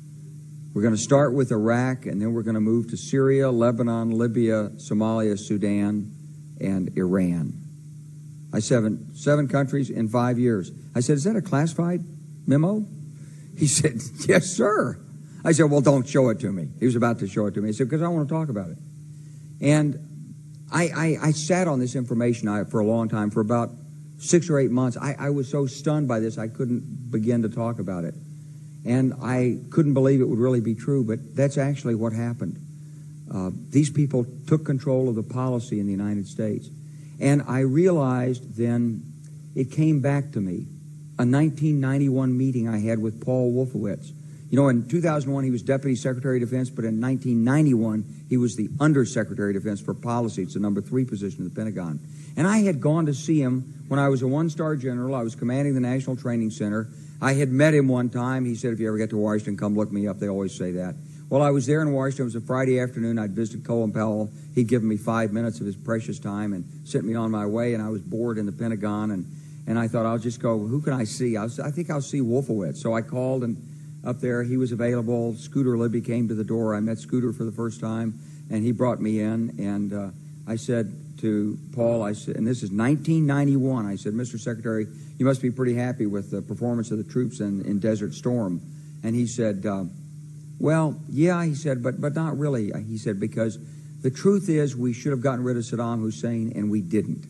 We're going to start with Iraq, and then we're going to move to Syria, Lebanon, Libya, Somalia, Sudan, and Iran. I said, 7 countries in 5 years. I said, is that a classified memo? He said, yes, sir. I said, well, don't show it to me. He was about to show it to me. He said, because I want to talk about it. And I sat on this information for a long time, for about 6 or 8 months. I was so stunned by this, I couldn't begin to talk about it. And I couldn't believe it would really be true, but that's actually what happened. These people took control of the policy in the United States. And I realized then, it came back to me, a 1991 meeting I had with Paul Wolfowitz. You know, in 2001, he was Deputy Secretary of Defense, but in 1991, he was the Undersecretary of Defense for Policy. It's the number 3 position in the Pentagon. And I had gone to see him when I was a 1-star general. I was commanding the National Training Center. I had met him one time. He said, if you ever get to Washington, come look me up. They always say that. Well, I was there in Washington. It was a Friday afternoon. I'd visited Colin Powell. He'd given me 5 minutes of his precious time and sent me on my way, and I was bored in the Pentagon, and I thought, I'll just go, who can I see? I think I'll see Wolfowitz. So I called, and up there, he was available. Scooter Libby came to the door. I met Scooter for the first time, and he brought me in, and I said to Paul, I said, and this is 1991, I said, Mr. Secretary, you must be pretty happy with the performance of the troops in Desert Storm. And he said, well, yeah, he said, but not really. He said, because the truth is we should have gotten rid of Saddam Hussein, and we didn't.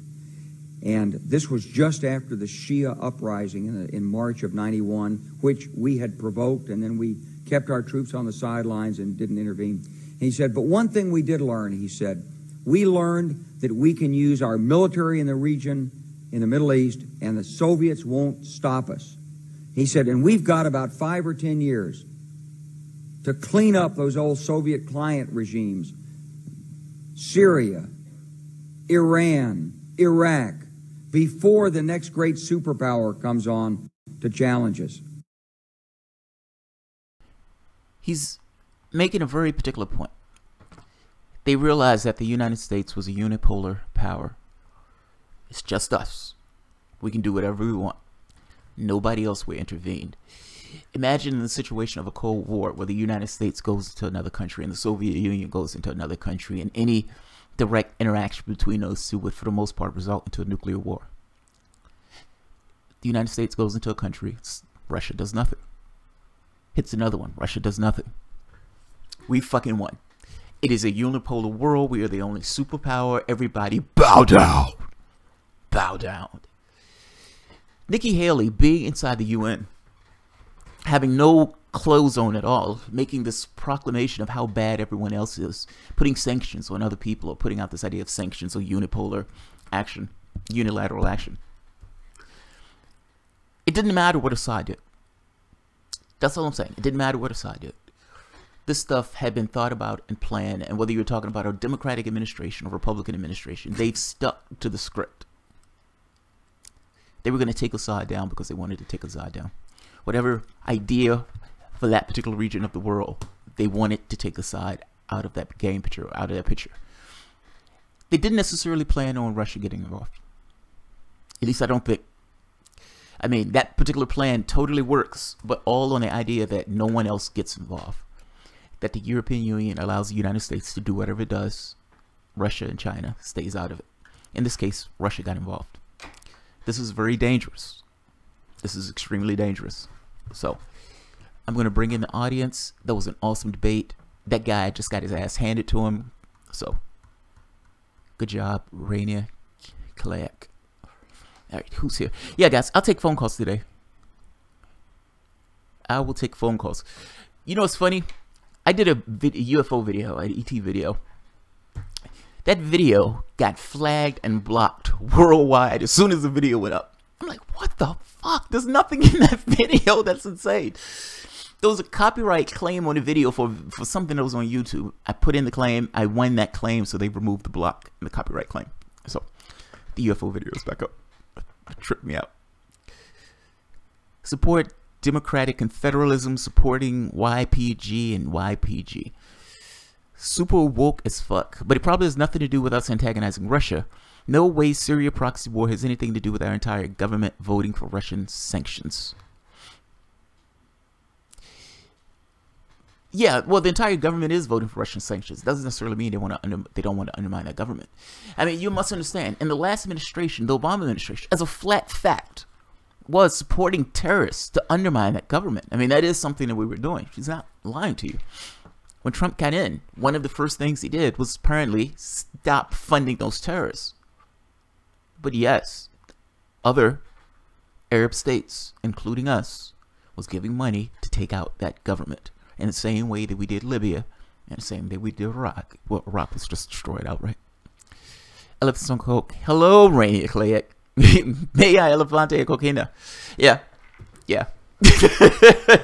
And this was just after the Shia uprising in March of 91, which we had provoked, and then we kept our troops on the sidelines and didn't intervene. And he said, but one thing we did learn, he said, we learned that we can use our military in the region, in the Middle East, and the Soviets won't stop us. He said, and we've got about 5 or 10 years to clean up those old Soviet client regimes, Syria, Iran, Iraq, before the next great superpower comes on to challenge us. He's making a very particular point. They realized that the United States was a unipolar power. It's just us. We can do whatever we want. Nobody else will intervene. Imagine the situation of a Cold War where the United States goes into another country and the Soviet Union goes into another country, and any direct interaction between those two would, for the most part, result into a nuclear war. The United States goes into a country, Russia does nothing. Hits another one, Russia does nothing. We fucking won. It is a unipolar world. We are the only superpower. Everybody bow down. Bow down. Nikki Haley being inside the UN, having no clothes on at all, making this proclamation of how bad everyone else is, putting sanctions on other people, or putting out this idea of sanctions or unipolar action, unilateral action. It didn't matter what Assad did. That's all I'm saying. It didn't matter what Assad did. This stuff had been thought about and planned, and whether you're talking about a Democratic administration or Republican administration, they've stuck to the script. They were going to take Assad down because they wanted to take Assad down. Whatever idea for that particular region of the world, they wanted to take Assad out of that game picture, out of that picture. They didn't necessarily plan on Russia getting involved. At least I don't think. I mean, that particular plan totally works, but all on the idea that no one else gets involved. That the European Union allows the United States to do whatever it does. Russia and China stays out of it. In this case, Russia got involved. This is very dangerous. This is extremely dangerous. So, I'm going to bring in the audience. That was an awesome debate. That guy just got his ass handed to him. So, good job, Rania Khalek. All right, who's here? Yeah, guys, I'll take phone calls today. I will take phone calls. You know what's funny? I did a UFO video, an ET video. That video got flagged and blocked worldwide as soon as the video went up. I'm like, what the fuck? There's nothing in that video. That's insane. There was a copyright claim on the video for something that was on YouTube. I put in the claim. I won that claim, so they removed the block and the copyright claim. So the UFO video is back up. It tripped me out. Support democratic confederalism, supporting YPG and YPG. Super woke as fuck, but it probably has nothing to do with us antagonizing Russia. No way Syria proxy war has anything to do with our entire government voting for Russian sanctions. Yeah, well, the entire government is voting for Russian sanctions. It doesn't necessarily mean they don't want to undermine that government. I mean, you must understand, in the last administration, the Obama administration, as a flat fact, was supporting terrorists to undermine that government. I mean, that is something that we were doing. She's not lying to you. When Trump got in, one of the first things he did was apparently stop funding those terrorists. But yes, other Arab states, including us, was giving money to take out that government. In the same way that we did Libya, and the same way we did Iraq. Well, Iraq was just destroyed outright. Elephants on coke. Hello, Rania Khalek. May I elefante cocaine? Yeah. Yeah.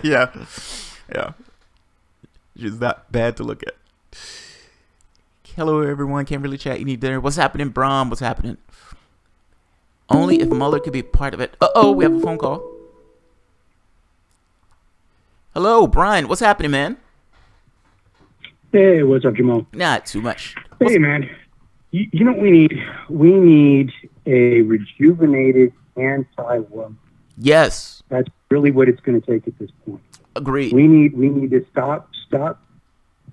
Yeah. Yeah. She's not bad to look at. Hello, everyone. Can't really chat. You need dinner. What's happening, Brahm? What's happening? Only if Mueller could be part of it. Uh-oh, we have a phone call. Hello, Brian. What's happening, man? Hey, what's up, Jamal? Not too much. Hey, man. You know what we need? We need a rejuvenated anti-war. Yes. That's really what it's going to take at this point. Agreed. We need to stop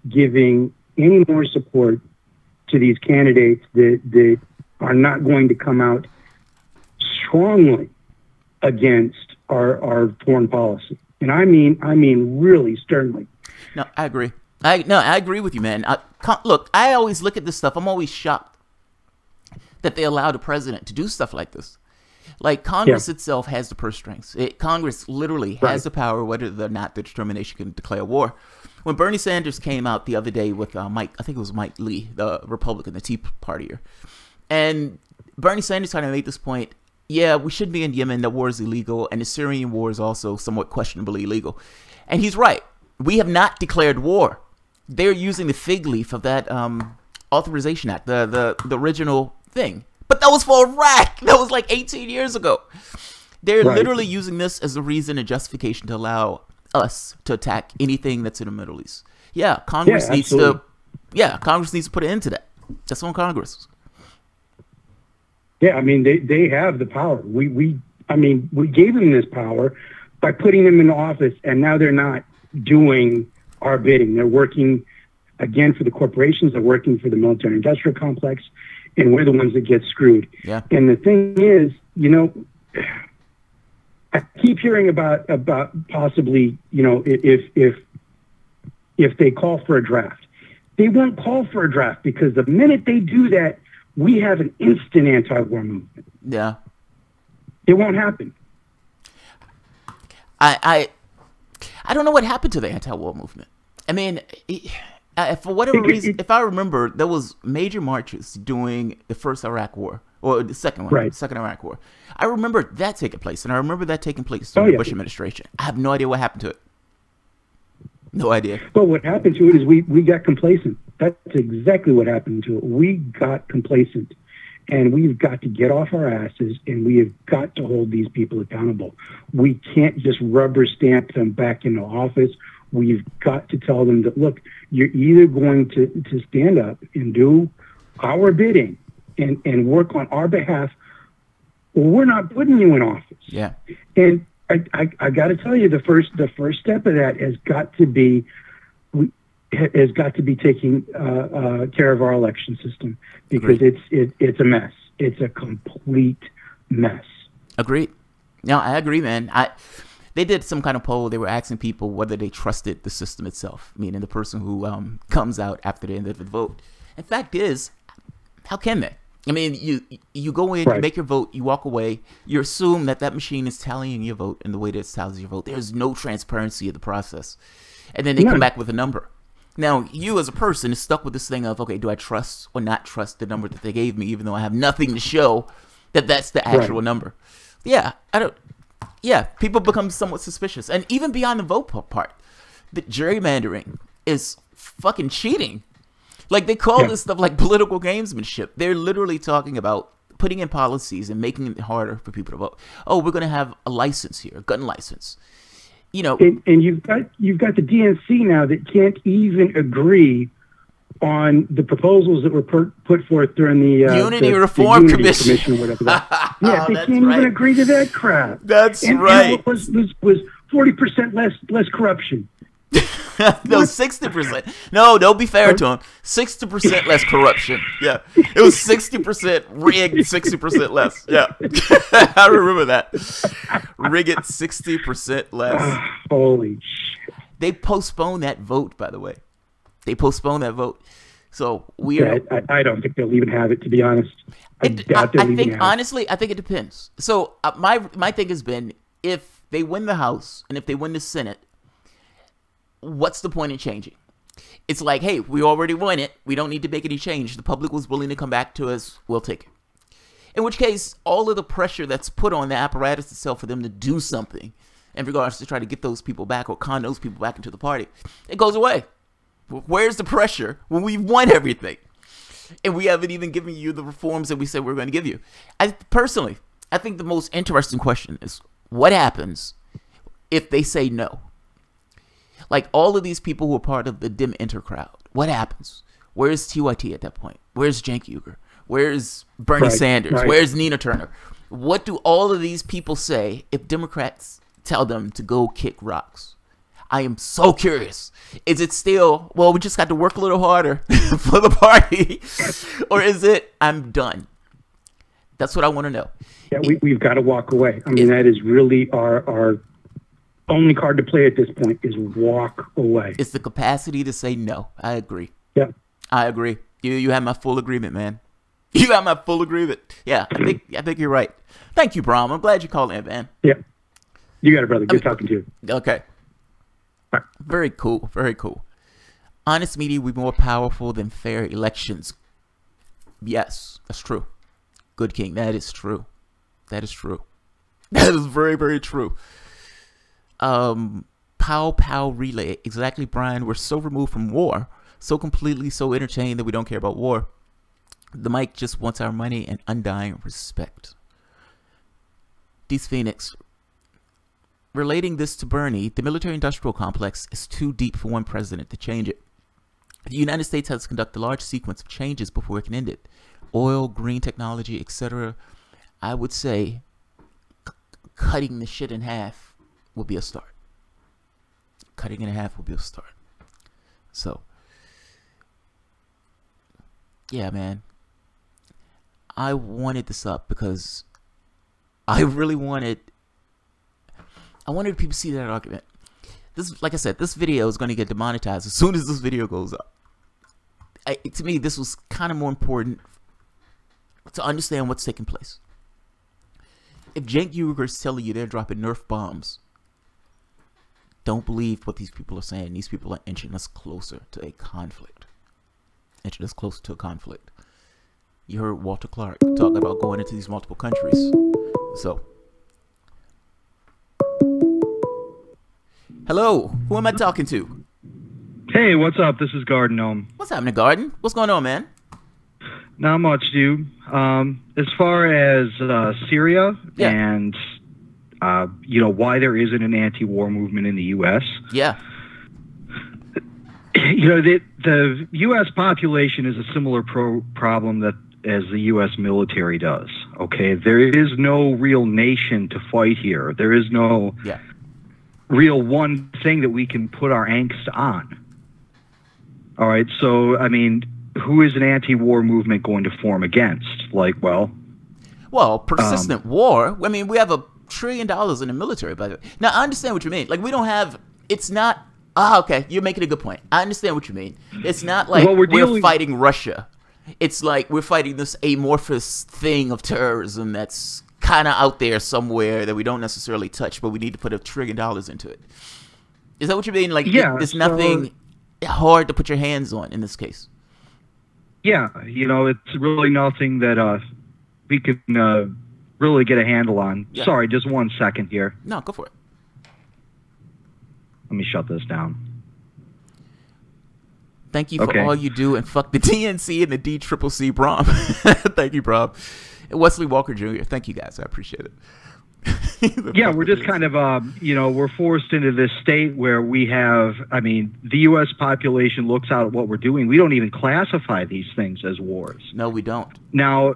giving any more support to these candidates that are not going to come out strongly against our foreign policy. And I mean really sternly. No, I agree. I agree with you, man. Look, I always look at this stuff. I'm always shocked that they allow the president to do stuff like this. Like, Congress itself has the purse strings. Congress literally has the power, whether or not the determination can declare war. When Bernie Sanders came out the other day with I think it was Mike Lee, the Republican, the Tea Partier, and Bernie Sanders kind of made this point, yeah, we shouldn't be in Yemen, that war is illegal, and the Syrian war is also somewhat questionably illegal. And he's right. We have not declared war. They're using the fig leaf of that Authorization Act, the original thing. But that was for Iraq. That was like 18 years ago. They're literally using this as a reason and justification to allow us to attack anything that's in the Middle East. Yeah, Congress needs to. Yeah, Congress needs to put an end to that. That's on Congress. Yeah, I mean they have the power. We gave them this power by putting them in office, and now they're not doing our bidding. They're working again for the corporations. They're working for the military-industrial complex. And we're the ones that get screwed. Yeah. And the thing is, you know, I keep hearing about possibly, you know, if they call for a draft, they won't call for a draft because the minute they do that, we have an instant anti-war movement. Yeah. It won't happen. I don't know what happened to the anti-war movement. I mean, for whatever reason, if I remember, there was major marches during the first Iraq War, or the second one, right. Second Iraq War. I remember that taking place, and I remember that taking place during the Bush administration. I have no idea what happened to it. No idea. Well, what happened to it is we got complacent. That's exactly what happened to it. We got complacent, and we've got to get off our asses, and we have got to hold these people accountable. We can't just rubber stamp them back into office. We've got to tell them that, look, you're either going to stand up and do our bidding and work on our behalf, or we're not putting you in office. Yeah. And I got to tell you, the first step of that has got to be taking care of our election system, because it's a mess. It's a complete mess. Agreed. No, I agree, man. They did some kind of poll. They were asking people whether they trusted the system itself, meaning the person who comes out after the end of the vote. And fact is, how can they? I mean, you go in, you make your vote, you walk away, you assume that machine is tallying your vote in the way that it tallies your vote. There's no transparency of the process. And then they come back with a number. Now, you as a person is stuck with this thing of, okay, do I trust or not trust the number that they gave me, even though I have nothing to show that that's the actual number? Yeah, people become somewhat suspicious. And even beyond the vote part, the gerrymandering is fucking cheating. Like, they call this stuff like political gamesmanship. They're literally talking about putting in policies and making it harder for people to vote. Oh, we're going to have a license here, a gun license. You know, and you've got the DNC now that can't even agree on the proposals that were put forth during the Unity Reform Commission, or whatever that. Yeah, they can't even agree to that crap. That's right. And was 40% less corruption. No, 60%. No, don't be fair to him. 60% less corruption. Yeah, it was 60% rigged, 60% less. Yeah, I remember that. Rig it 60% less. Holy shit! They postponed that vote, by the way. They postponed that vote. So we are. I don't think they'll even have it, to be honest. I think honestly, I think it depends. So my thing has been, if they win the House and if they win the Senate, what's the point in changing? It's like, hey, we already won it. We don't need to make any change. The public was willing to come back to us. We'll take it. In which case, all of the pressure that's put on the apparatus itself for them to do something in regards to try to get those people back or con those people back into the party, it goes away. Where's the pressure when we've won everything? And we haven't even given you the reforms that we said we're going to give you. Personally, I think the most interesting question is, what happens if they say no? Like, all of these people who are part of the Dim Enter crowd, what happens? Where's TYT at that point? Where's Cenk Uygur? Where's Bernie Sanders? Where's Nina Turner? What do all of these people say if Democrats tell them to go kick rocks? I am so curious. Is it still, well, we just got to work a little harder for the party? Or is it, I'm done? That's what I want to know. Yeah, we've got to walk away. I mean, that is really our only card to play at this point, is walk away. It's the capacity to say no. I agree. Yeah. I agree. You have my full agreement, man. You have my full agreement. Yeah, I think you're right. Thank you, Brom. I'm glad you called in, man. Yeah. You got it, brother. Good talking to you. Okay. Right. Very cool. Very cool. Honest media will be more powerful than fair elections. Yes, that's true. Good King, that is true. That is true. That is very, very true. Pow relay. Exactly, Brian. We're so removed from war, so completely so entertained that we don't care about war. The mic just wants our money and undying respect. Deez Phoenix. Relating this to Bernie, the military-industrial complex is too deep for one president to change it. The United States has conducted a large sequence of changes before it can end it. Oil, green technology, etc. I would say cutting the shit in half will be a start. Cutting it in half will be a start. So, yeah, man. I wanted this up because I really wanted people to see that argument. This, like I said, this video is going to get demonetized as soon as this video goes up. To me, this was kind of more important to understand what's taking place. If Cenk Uygur is telling you they're dropping Nerf bombs Don't believe what these people are saying. These people are inching us closer to a conflict. Inching us closer to a conflict. You heard Walter Clark talking about going into these multiple countries. So, hello, who am I talking to? Hey, what's up? This is Garden Gnome. What's happening, Garden? What's going on, man? Not much, dude. As far as Syria and you know, why there isn't an anti-war movement in the U.S. Yeah. You know, the U.S. population is a similar problem that as the U.S. military does. Okay, there is no real nation to fight here. There is no real one thing that we can put our angst on. All right, so I mean, who is an anti-war movement going to form against? Like, well, persistent war. I mean, we have $1 trillion in the military, by the way. Now, I understand what you mean. Like, we don't have. It's not. Okay, you're making a good point. I understand what you mean. It's not like we're fighting Russia. It's like we're fighting this amorphous thing of terrorism that's kind of out there somewhere that we don't necessarily touch, but we need to put $1 trillion into it. Is that what you mean? Like, there's nothing hard to put your hands on in this case. Yeah, you know, it's really nothing that we can really get a handle on. Yeah. Sorry, just 1 second here. No, go for it. Let me shut this down. Thank you for all you do, and fuck the DNC and the DCCC, Brom. Thank you, Brom. And Wesley Walker Jr., thank you guys. I appreciate it. Yeah, we're just kind of, you know, we're forced into this state where we have, I mean, the U.S. population looks out at what we're doing. We don't even classify these things as wars. No, we don't. Now,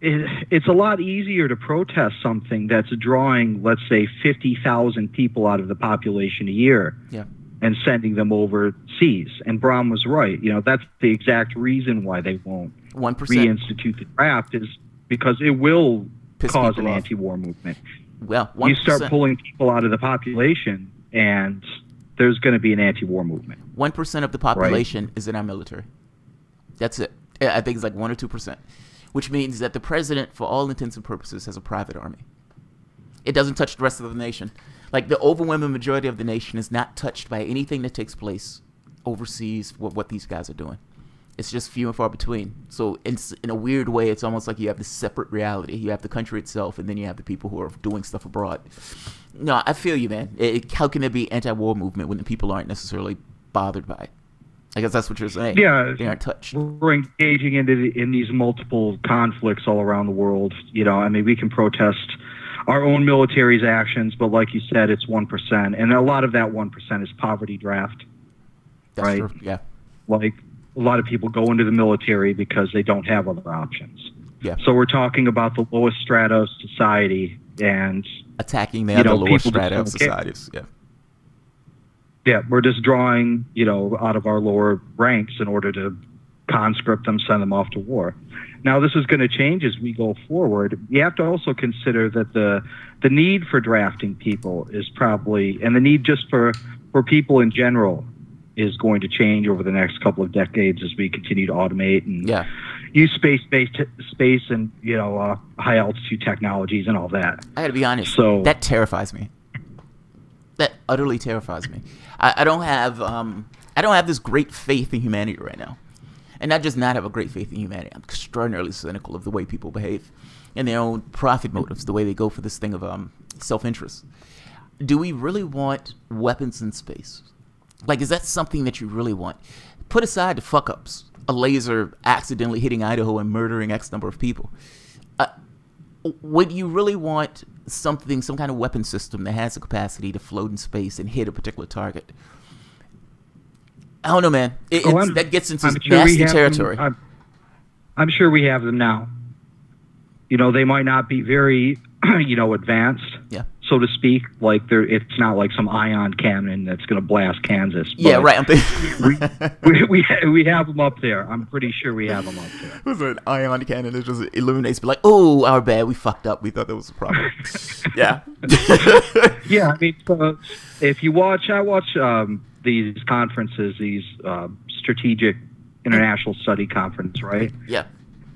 it's a lot easier to protest something that's drawing, let's say, 50,000 people out of the population a year. Yeah. And sending them overseas. And Brom was right. You know, that's the exact reason why they won't 1%. Reinstitute the draft, is because it will cause an anti-war movement. Well, 1%. You start pulling people out of the population, and there's going to be an anti-war movement. 1% of the population is in our military. That's it. I think it's like 1 or 2%, which means that the president, for all intents and purposes, has a private army. It doesn't touch the rest of the nation. Like, the overwhelming majority of the nation is not touched by anything that takes place overseas, what these guys are doing. It's just few and far between. So in a weird way, it's almost like you have this separate reality. You have the country itself, and then you have the people who are doing stuff abroad. No, I feel you, man. How can there be anti-war movement when the people aren't necessarily bothered by it? I guess that's what you're saying. Yeah, they aren't touched. We're engaging in these multiple conflicts all around the world. You know, I mean, we can protest our own military's actions, but like you said, it's 1%, and a lot of that 1% is poverty draft. That's right? True. Yeah. Like, a lot of people go into the military because they don't have other options. Yeah. So we're talking about the lowest strata of society and attacking the other lower strata of societies. Yeah. Yeah, we're just drawing, you know, out of our lower ranks in order to conscript them, send them off to war. Now, this is going to change as we go forward. You have to also consider that the need for drafting people is probably, and the need just for people in general, is going to change over the next couple of decades as we continue to automate and use space and, you know, high altitude technologies and all that. I got to be honest. So that terrifies me. That utterly terrifies me. I don't have this great faith in humanity right now. And not just not have a great faith in humanity. I'm extraordinarily cynical of the way people behave and their own profit motives, the way they go for this thing of self-interest. Do we really want weapons in space? Like, is that something that you really want? Put aside the fuck-ups, a laser accidentally hitting Idaho and murdering X number of people. Would you really want some kind of weapon system that has the capacity to float in space and hit a particular target? I don't know, man. That gets into nasty territory. I'm sure we have them now. You know, they might not be very, you know, advanced, so to speak. Like, it's not like some ion cannon that's going to blast Kansas. Yeah, right. I'm thinking we have them up there. I'm pretty sure we have them up there. It was an ion cannon that just illuminates, but like, oh, our bad, we fucked up. We thought that was a problem. Yeah. Yeah, I mean, if you watch, I watch these conferences, these strategic international study conference, right? Yeah.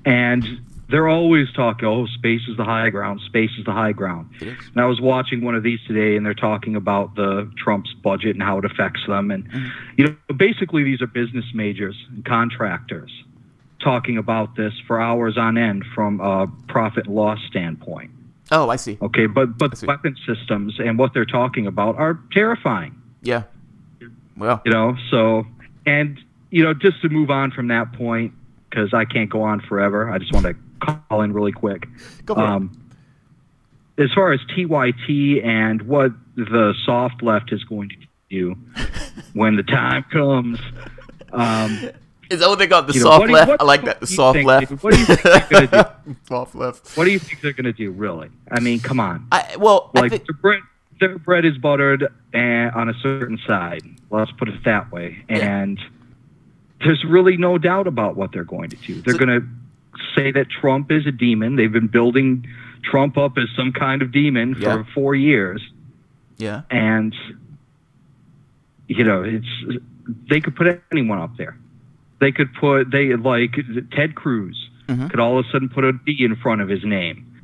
And they're always talking, oh, space is the high ground, space is the high ground. And I was watching one of these today, and they're talking about the Trump's budget and how it affects them. And, you know, basically these are business majors and contractors talking about this for hours on end from a profit and loss standpoint. Oh, I see. Okay, but weapon systems and what they're talking about are terrifying. Yeah. Well, you know, so, and, you know, just to move on from that point, because I can't go on forever, I just want to call in really quick. Go for it. As far as TYT and what the soft left is going to do when the time comes. Is that what they got? The soft left? I like that. The soft left. What do you think they're going to do? Soft left. What do you think they're going to do, really? I mean, come on. Like, their bread is buttered on a certain side. Let's put it that way. And there's really no doubt about what they're going to do. They're going to say that Trump is a demon. They've been building Trump up as some kind of demon for 4 years. Yeah. And, you know, they could put anyone up there. They could put, Ted Cruz could all of a sudden put a D in front of his name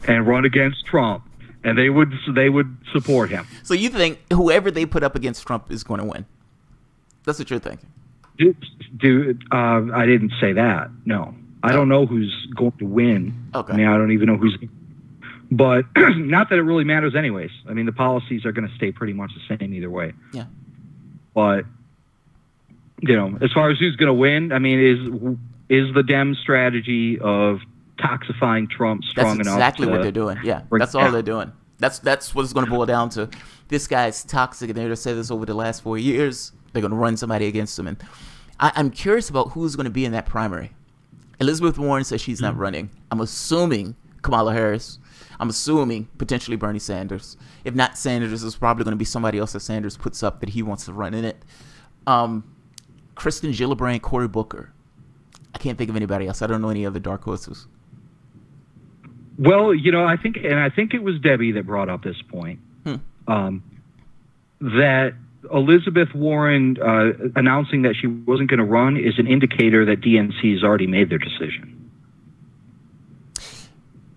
and run against Trump, and they would support him. So you think whoever they put up against Trump is going to win? That's what you're thinking? Dude, I didn't say that. No, I don't know who's going to win. Okay. I mean, I don't even know who's. But not that it really matters, anyways. I mean, the policies are going to stay pretty much the same either way. Yeah. But, you know, as far as who's going to win, I mean, is the Dem strategy of toxifying Trump strong enough? That's exactly what they're doing. Yeah, that's all they're doing. That's what it's going to boil down to. This guy's toxic, and they're going to say this over the last 4 years. They're going to run somebody against him. And I'm curious about who's going to be in that primary. Elizabeth Warren says she's not running. I'm assuming Kamala Harris. I'm assuming potentially Bernie Sanders. If not Sanders, it's probably going to be somebody else that Sanders puts up that he wants to run in it. Kristen Gillibrand, Cory Booker. I can't think of anybody else. I don't know any other dark horses. Well, you know, I think it was Debbie that brought up this point. That Elizabeth Warren announcing that she wasn't going to run is an indicator that DNC has already made their decision.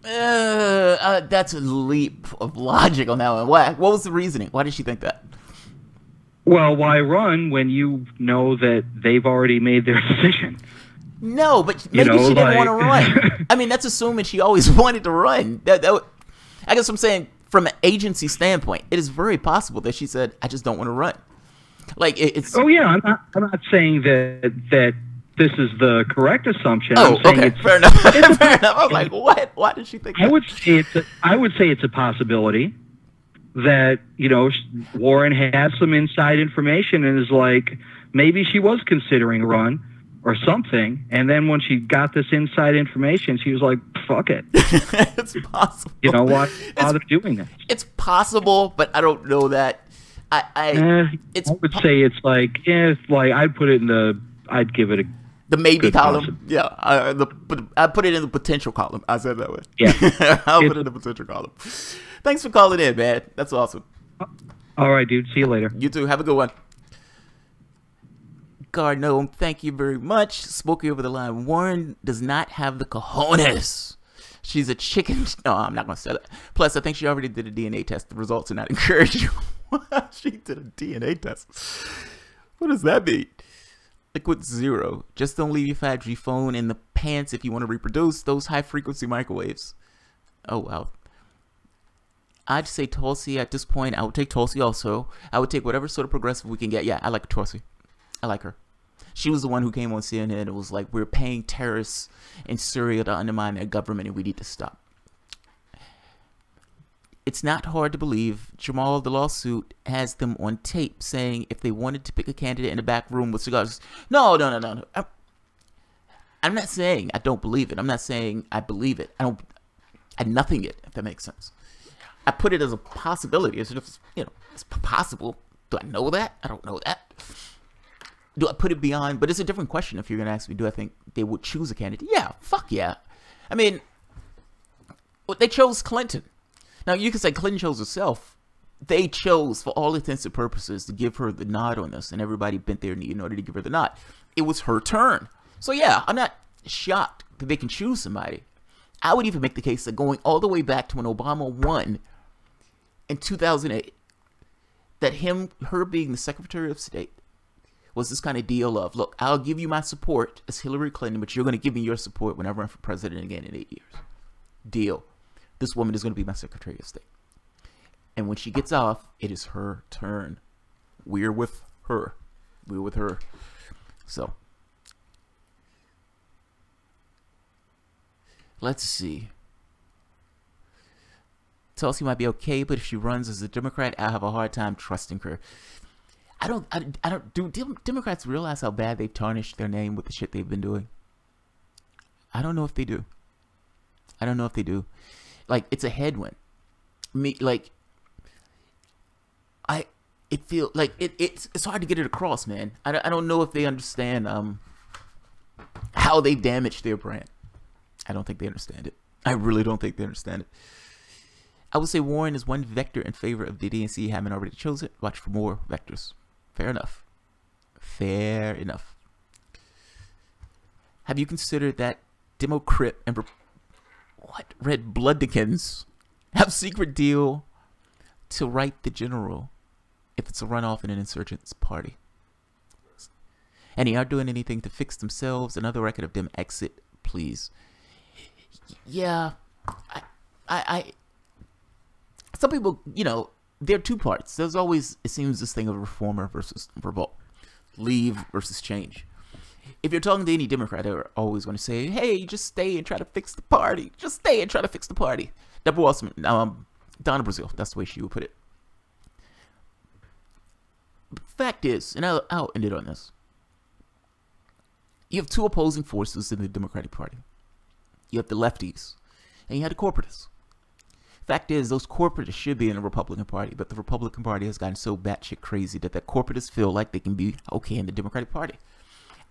That's a leap of logic on that one. What was the reasoning? Why did she think that? Well, why run when you know that they've already made their decision? No, but maybe she didn't want to run. I mean, that's assuming she always wanted to run. I guess I'm saying from an agency standpoint, it is very possible that she said, I just don't want to run. Like, it's... Oh, yeah, I'm not saying that this is the correct assumption. Oh, I'm saying okay, fair enough. Fair enough. I was like, what? Why did she think that? I would say it's a possibility that, you know, Warren has some inside information and is like, maybe she was considering a run or something, and then when she got this inside information, she was like, fuck it. It's possible. You know, why bother doing this? It's possible, but I don't know that. I would say it's like I'd put it in I'd give it the maybe column. Yeah, I put it in the potential column. I said that way. Yeah. I'll put it in the potential column. Thanks for calling in, man. That's awesome. All right, dude. See you later. You too. Have a good one. Garno, thank you very much. Spoke over the line. Warren does not have the cojones. She's a chicken. No, I'm not going to say that. Plus, I think she already did a DNA test. The results are not encouraging. She did a DNA test. What does that mean? Liquid 0. Just don't leave your 5G phone in the pants if you want to reproduce those high-frequency microwaves. Oh, wow. I'd say Tulsi at this point. I would take Tulsi also. I would take whatever sort of progressive we can get. Yeah, I like Tulsi. I like her. She was the one who came on CNN and was like, we're paying terrorists in Syria to undermine their government and we need to stop. It's not hard to believe Jamal, the lawsuit, has them on tape saying if they wanted to pick a candidate in the back room with cigars. No. I'm not saying I don't believe it. I'm not saying I believe it. I nothing it, if that makes sense. I put it as a possibility. It's just, you know, it's possible. Do I know that? I don't know that. Do I put it beyond? But it's a different question if you're going to ask me, do I think they would choose a candidate? Yeah, fuck yeah. I mean, they chose Clinton. Now, you can say Clinton chose herself. They chose, for all intents and purposes, to give her the nod on this, and everybody bent their knee in order to give her the nod. It was her turn. So, yeah, I'm not shocked that they can choose somebody. I would even make the case that going all the way back to when Obama won in 2008, that her being the Secretary of State was this kind of deal of, look, I'll give you my support as Hillary Clinton, but you're going to give me your support when I run for president again in 8 years. Deal. This woman is going to be my Secretary of State. And when she gets off, it is her turn. We're with her. We're with her. So, let's see. Tulsi might be okay, but if she runs as a Democrat, I have a hard time trusting her. Do Democrats realize how bad they've tarnished their name with the shit they've been doing? I don't know if they do. I don't know if they do. Like, it's a headwind. It feels like it's hard to get it across, man. I don't know if they understand how they damaged their brand. I don't think they understand it. I really don't think they understand it. I would say Warren is one vector in favor of the DNC having already chosen. Watch for more vectors. Fair enough. Fair enough. Have you considered that Democrat and Red Bloodikins have secret deal to write the general if it's a runoff in an insurgent's party? And they aren't doing anything to fix themselves. Another record of them exit, please. Yeah, I some people, you know, there are two parts. There's always, it seems, this thing of reformer versus revolt, leave versus change. If you're talking to any Democrat, they're always going to say, hey, just stay and try to fix the party. Just stay and try to fix the party. Deborah Wasserman, Donna Brazile, that's the way she would put it. But the fact is, and I'll end it on this. You have two opposing forces in the Democratic Party. You have the lefties, and you have the corporatists. Fact is, those corporatists should be in the Republican Party, but the Republican Party has gotten so batshit crazy that the corporatists feel like they can be okay in the Democratic Party.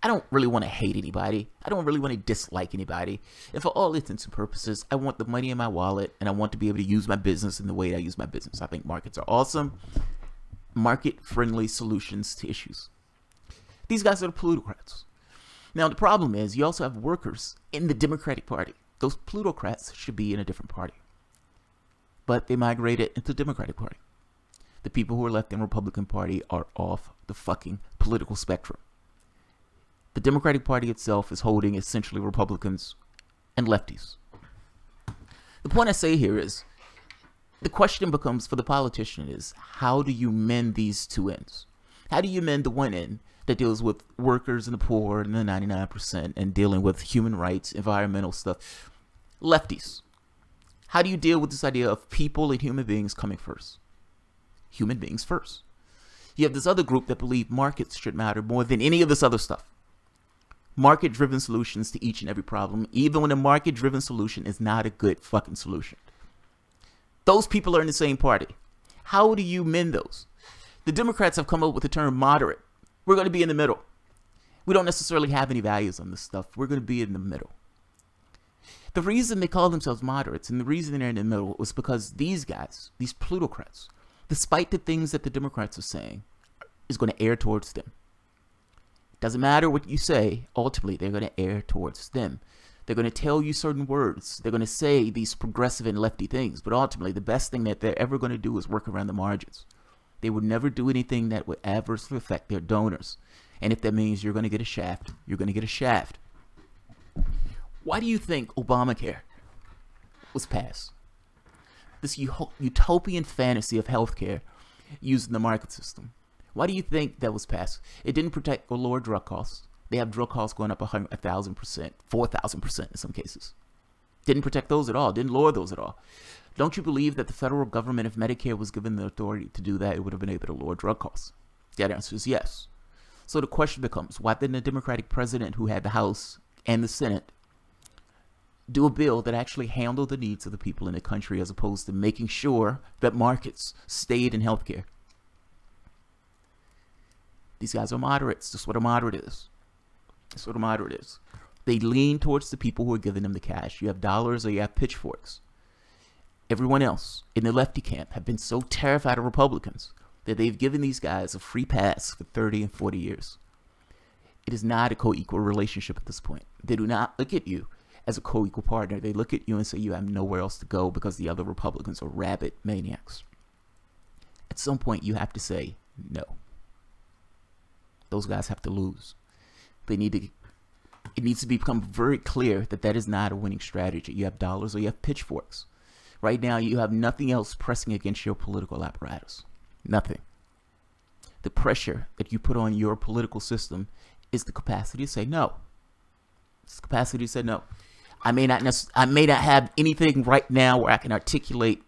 I don't really want to hate anybody. I don't really want to dislike anybody. And for all intents and purposes, I want the money in my wallet, and I want to be able to use my business in the way I use my business. I think markets are awesome. Market-friendly solutions to issues. These guys are the plutocrats. Now, the problem is you also have workers in the Democratic Party. Those plutocrats should be in a different party. But they migrated into the Democratic Party. The people who are left in the Republican Party are off the fucking political spectrum. The Democratic Party itself is holding essentially Republicans and lefties. The point I say here is, the question becomes for the politician is, how do you mend these two ends? How do you mend the one end that deals with workers and the poor and the 99% and dealing with human rights, environmental stuff? Lefties. How do you deal with this idea of people and human beings coming first? Human beings first. You have this other group that believe markets should matter more than any of this other stuff. Market-driven solutions to each and every problem, even when a market-driven solution is not a good fucking solution. Those people are in the same party. How do you mend those? The Democrats have come up with the term moderate. We're going to be in the middle. We don't necessarily have any values on this stuff. We're going to be in the middle. The reason they call themselves moderates and the reason they're in the middle was because these guys, these plutocrats, despite the things that the Democrats are saying, is going to err towards them. Doesn't matter what you say, ultimately they're going to err towards them. They're going to tell you certain words. They're going to say these progressive and lefty things, but ultimately the best thing that they're ever going to do is work around the margins. They would never do anything that would adversely affect their donors. And if that means you're going to get a shaft, you're going to get a shaft. Why do you think Obamacare was passed? This utopian fantasy of healthcare using the market system. Why do you think that was passed? It didn't protect or lower drug costs. They have drug costs going up 1,000%, 4,000% in some cases. Didn't protect those at all. Didn't lower those at all. Don't you believe that the federal government, if Medicare was given the authority to do that, it would have been able to lower drug costs? The answer is yes. So the question becomes, why didn't the Democratic president who had the House and the Senate do a bill that actually handled the needs of the people in the country as opposed to making sure that markets stayed in healthcare? These guys are moderates. That's what a moderate is. That's what a moderate is. They lean towards the people who are giving them the cash. You have dollars or you have pitchforks. Everyone else in the lefty camp have been so terrified of Republicans that they've given these guys a free pass for 30 and 40 years. It is not a co-equal relationship at this point. They do not look at you as a co-equal partner. They look at you and say you have nowhere else to go because the other Republicans are rabid maniacs. At some point, you have to say no. Those guys have to lose. They need to. It needs to become very clear that that is not a winning strategy. You have dollars or you have pitchforks. Right now, you have nothing else pressing against your political apparatus. Nothing. The pressure that you put on your political system is the capacity to say no. It's the capacity to say no. I may not have anything right now where I can articulate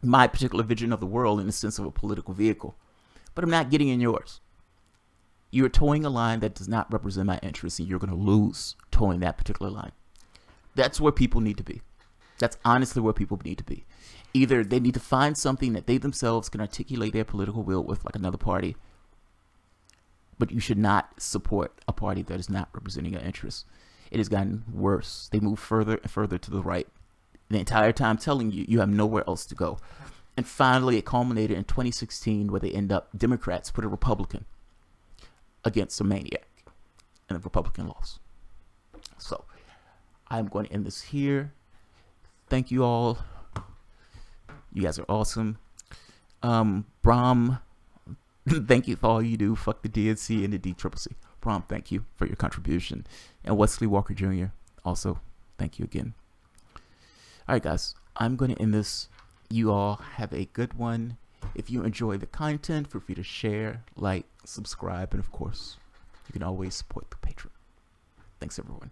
my particular vision of the world in the sense of a political vehicle, but I'm not getting in yours. You're towing a line that does not represent my interests, and you're going to lose towing that particular line. That's where people need to be. That's honestly where people need to be. Either they need to find something that they themselves can articulate their political will with, like another party, but you should not support a party that is not representing your interests. It has gotten worse. They move further and further to the right. The entire time telling you you have nowhere else to go. And finally, it culminated in 2016 where Democrats put a Republican against a maniac, and the Republican lost. So I'm going to end this here. Thank you all. You guys are awesome. Brahm, thank you for all you do. Fuck the DNC and the DCCC. Brahm, thank you for your contribution. And Wesley Walker Jr., also, thank you again. All right, guys, I'm going to end this. You all have a good one. If you enjoy the content, feel free to share, like, subscribe, and of course, you can always support the Patreon. Thanks, everyone.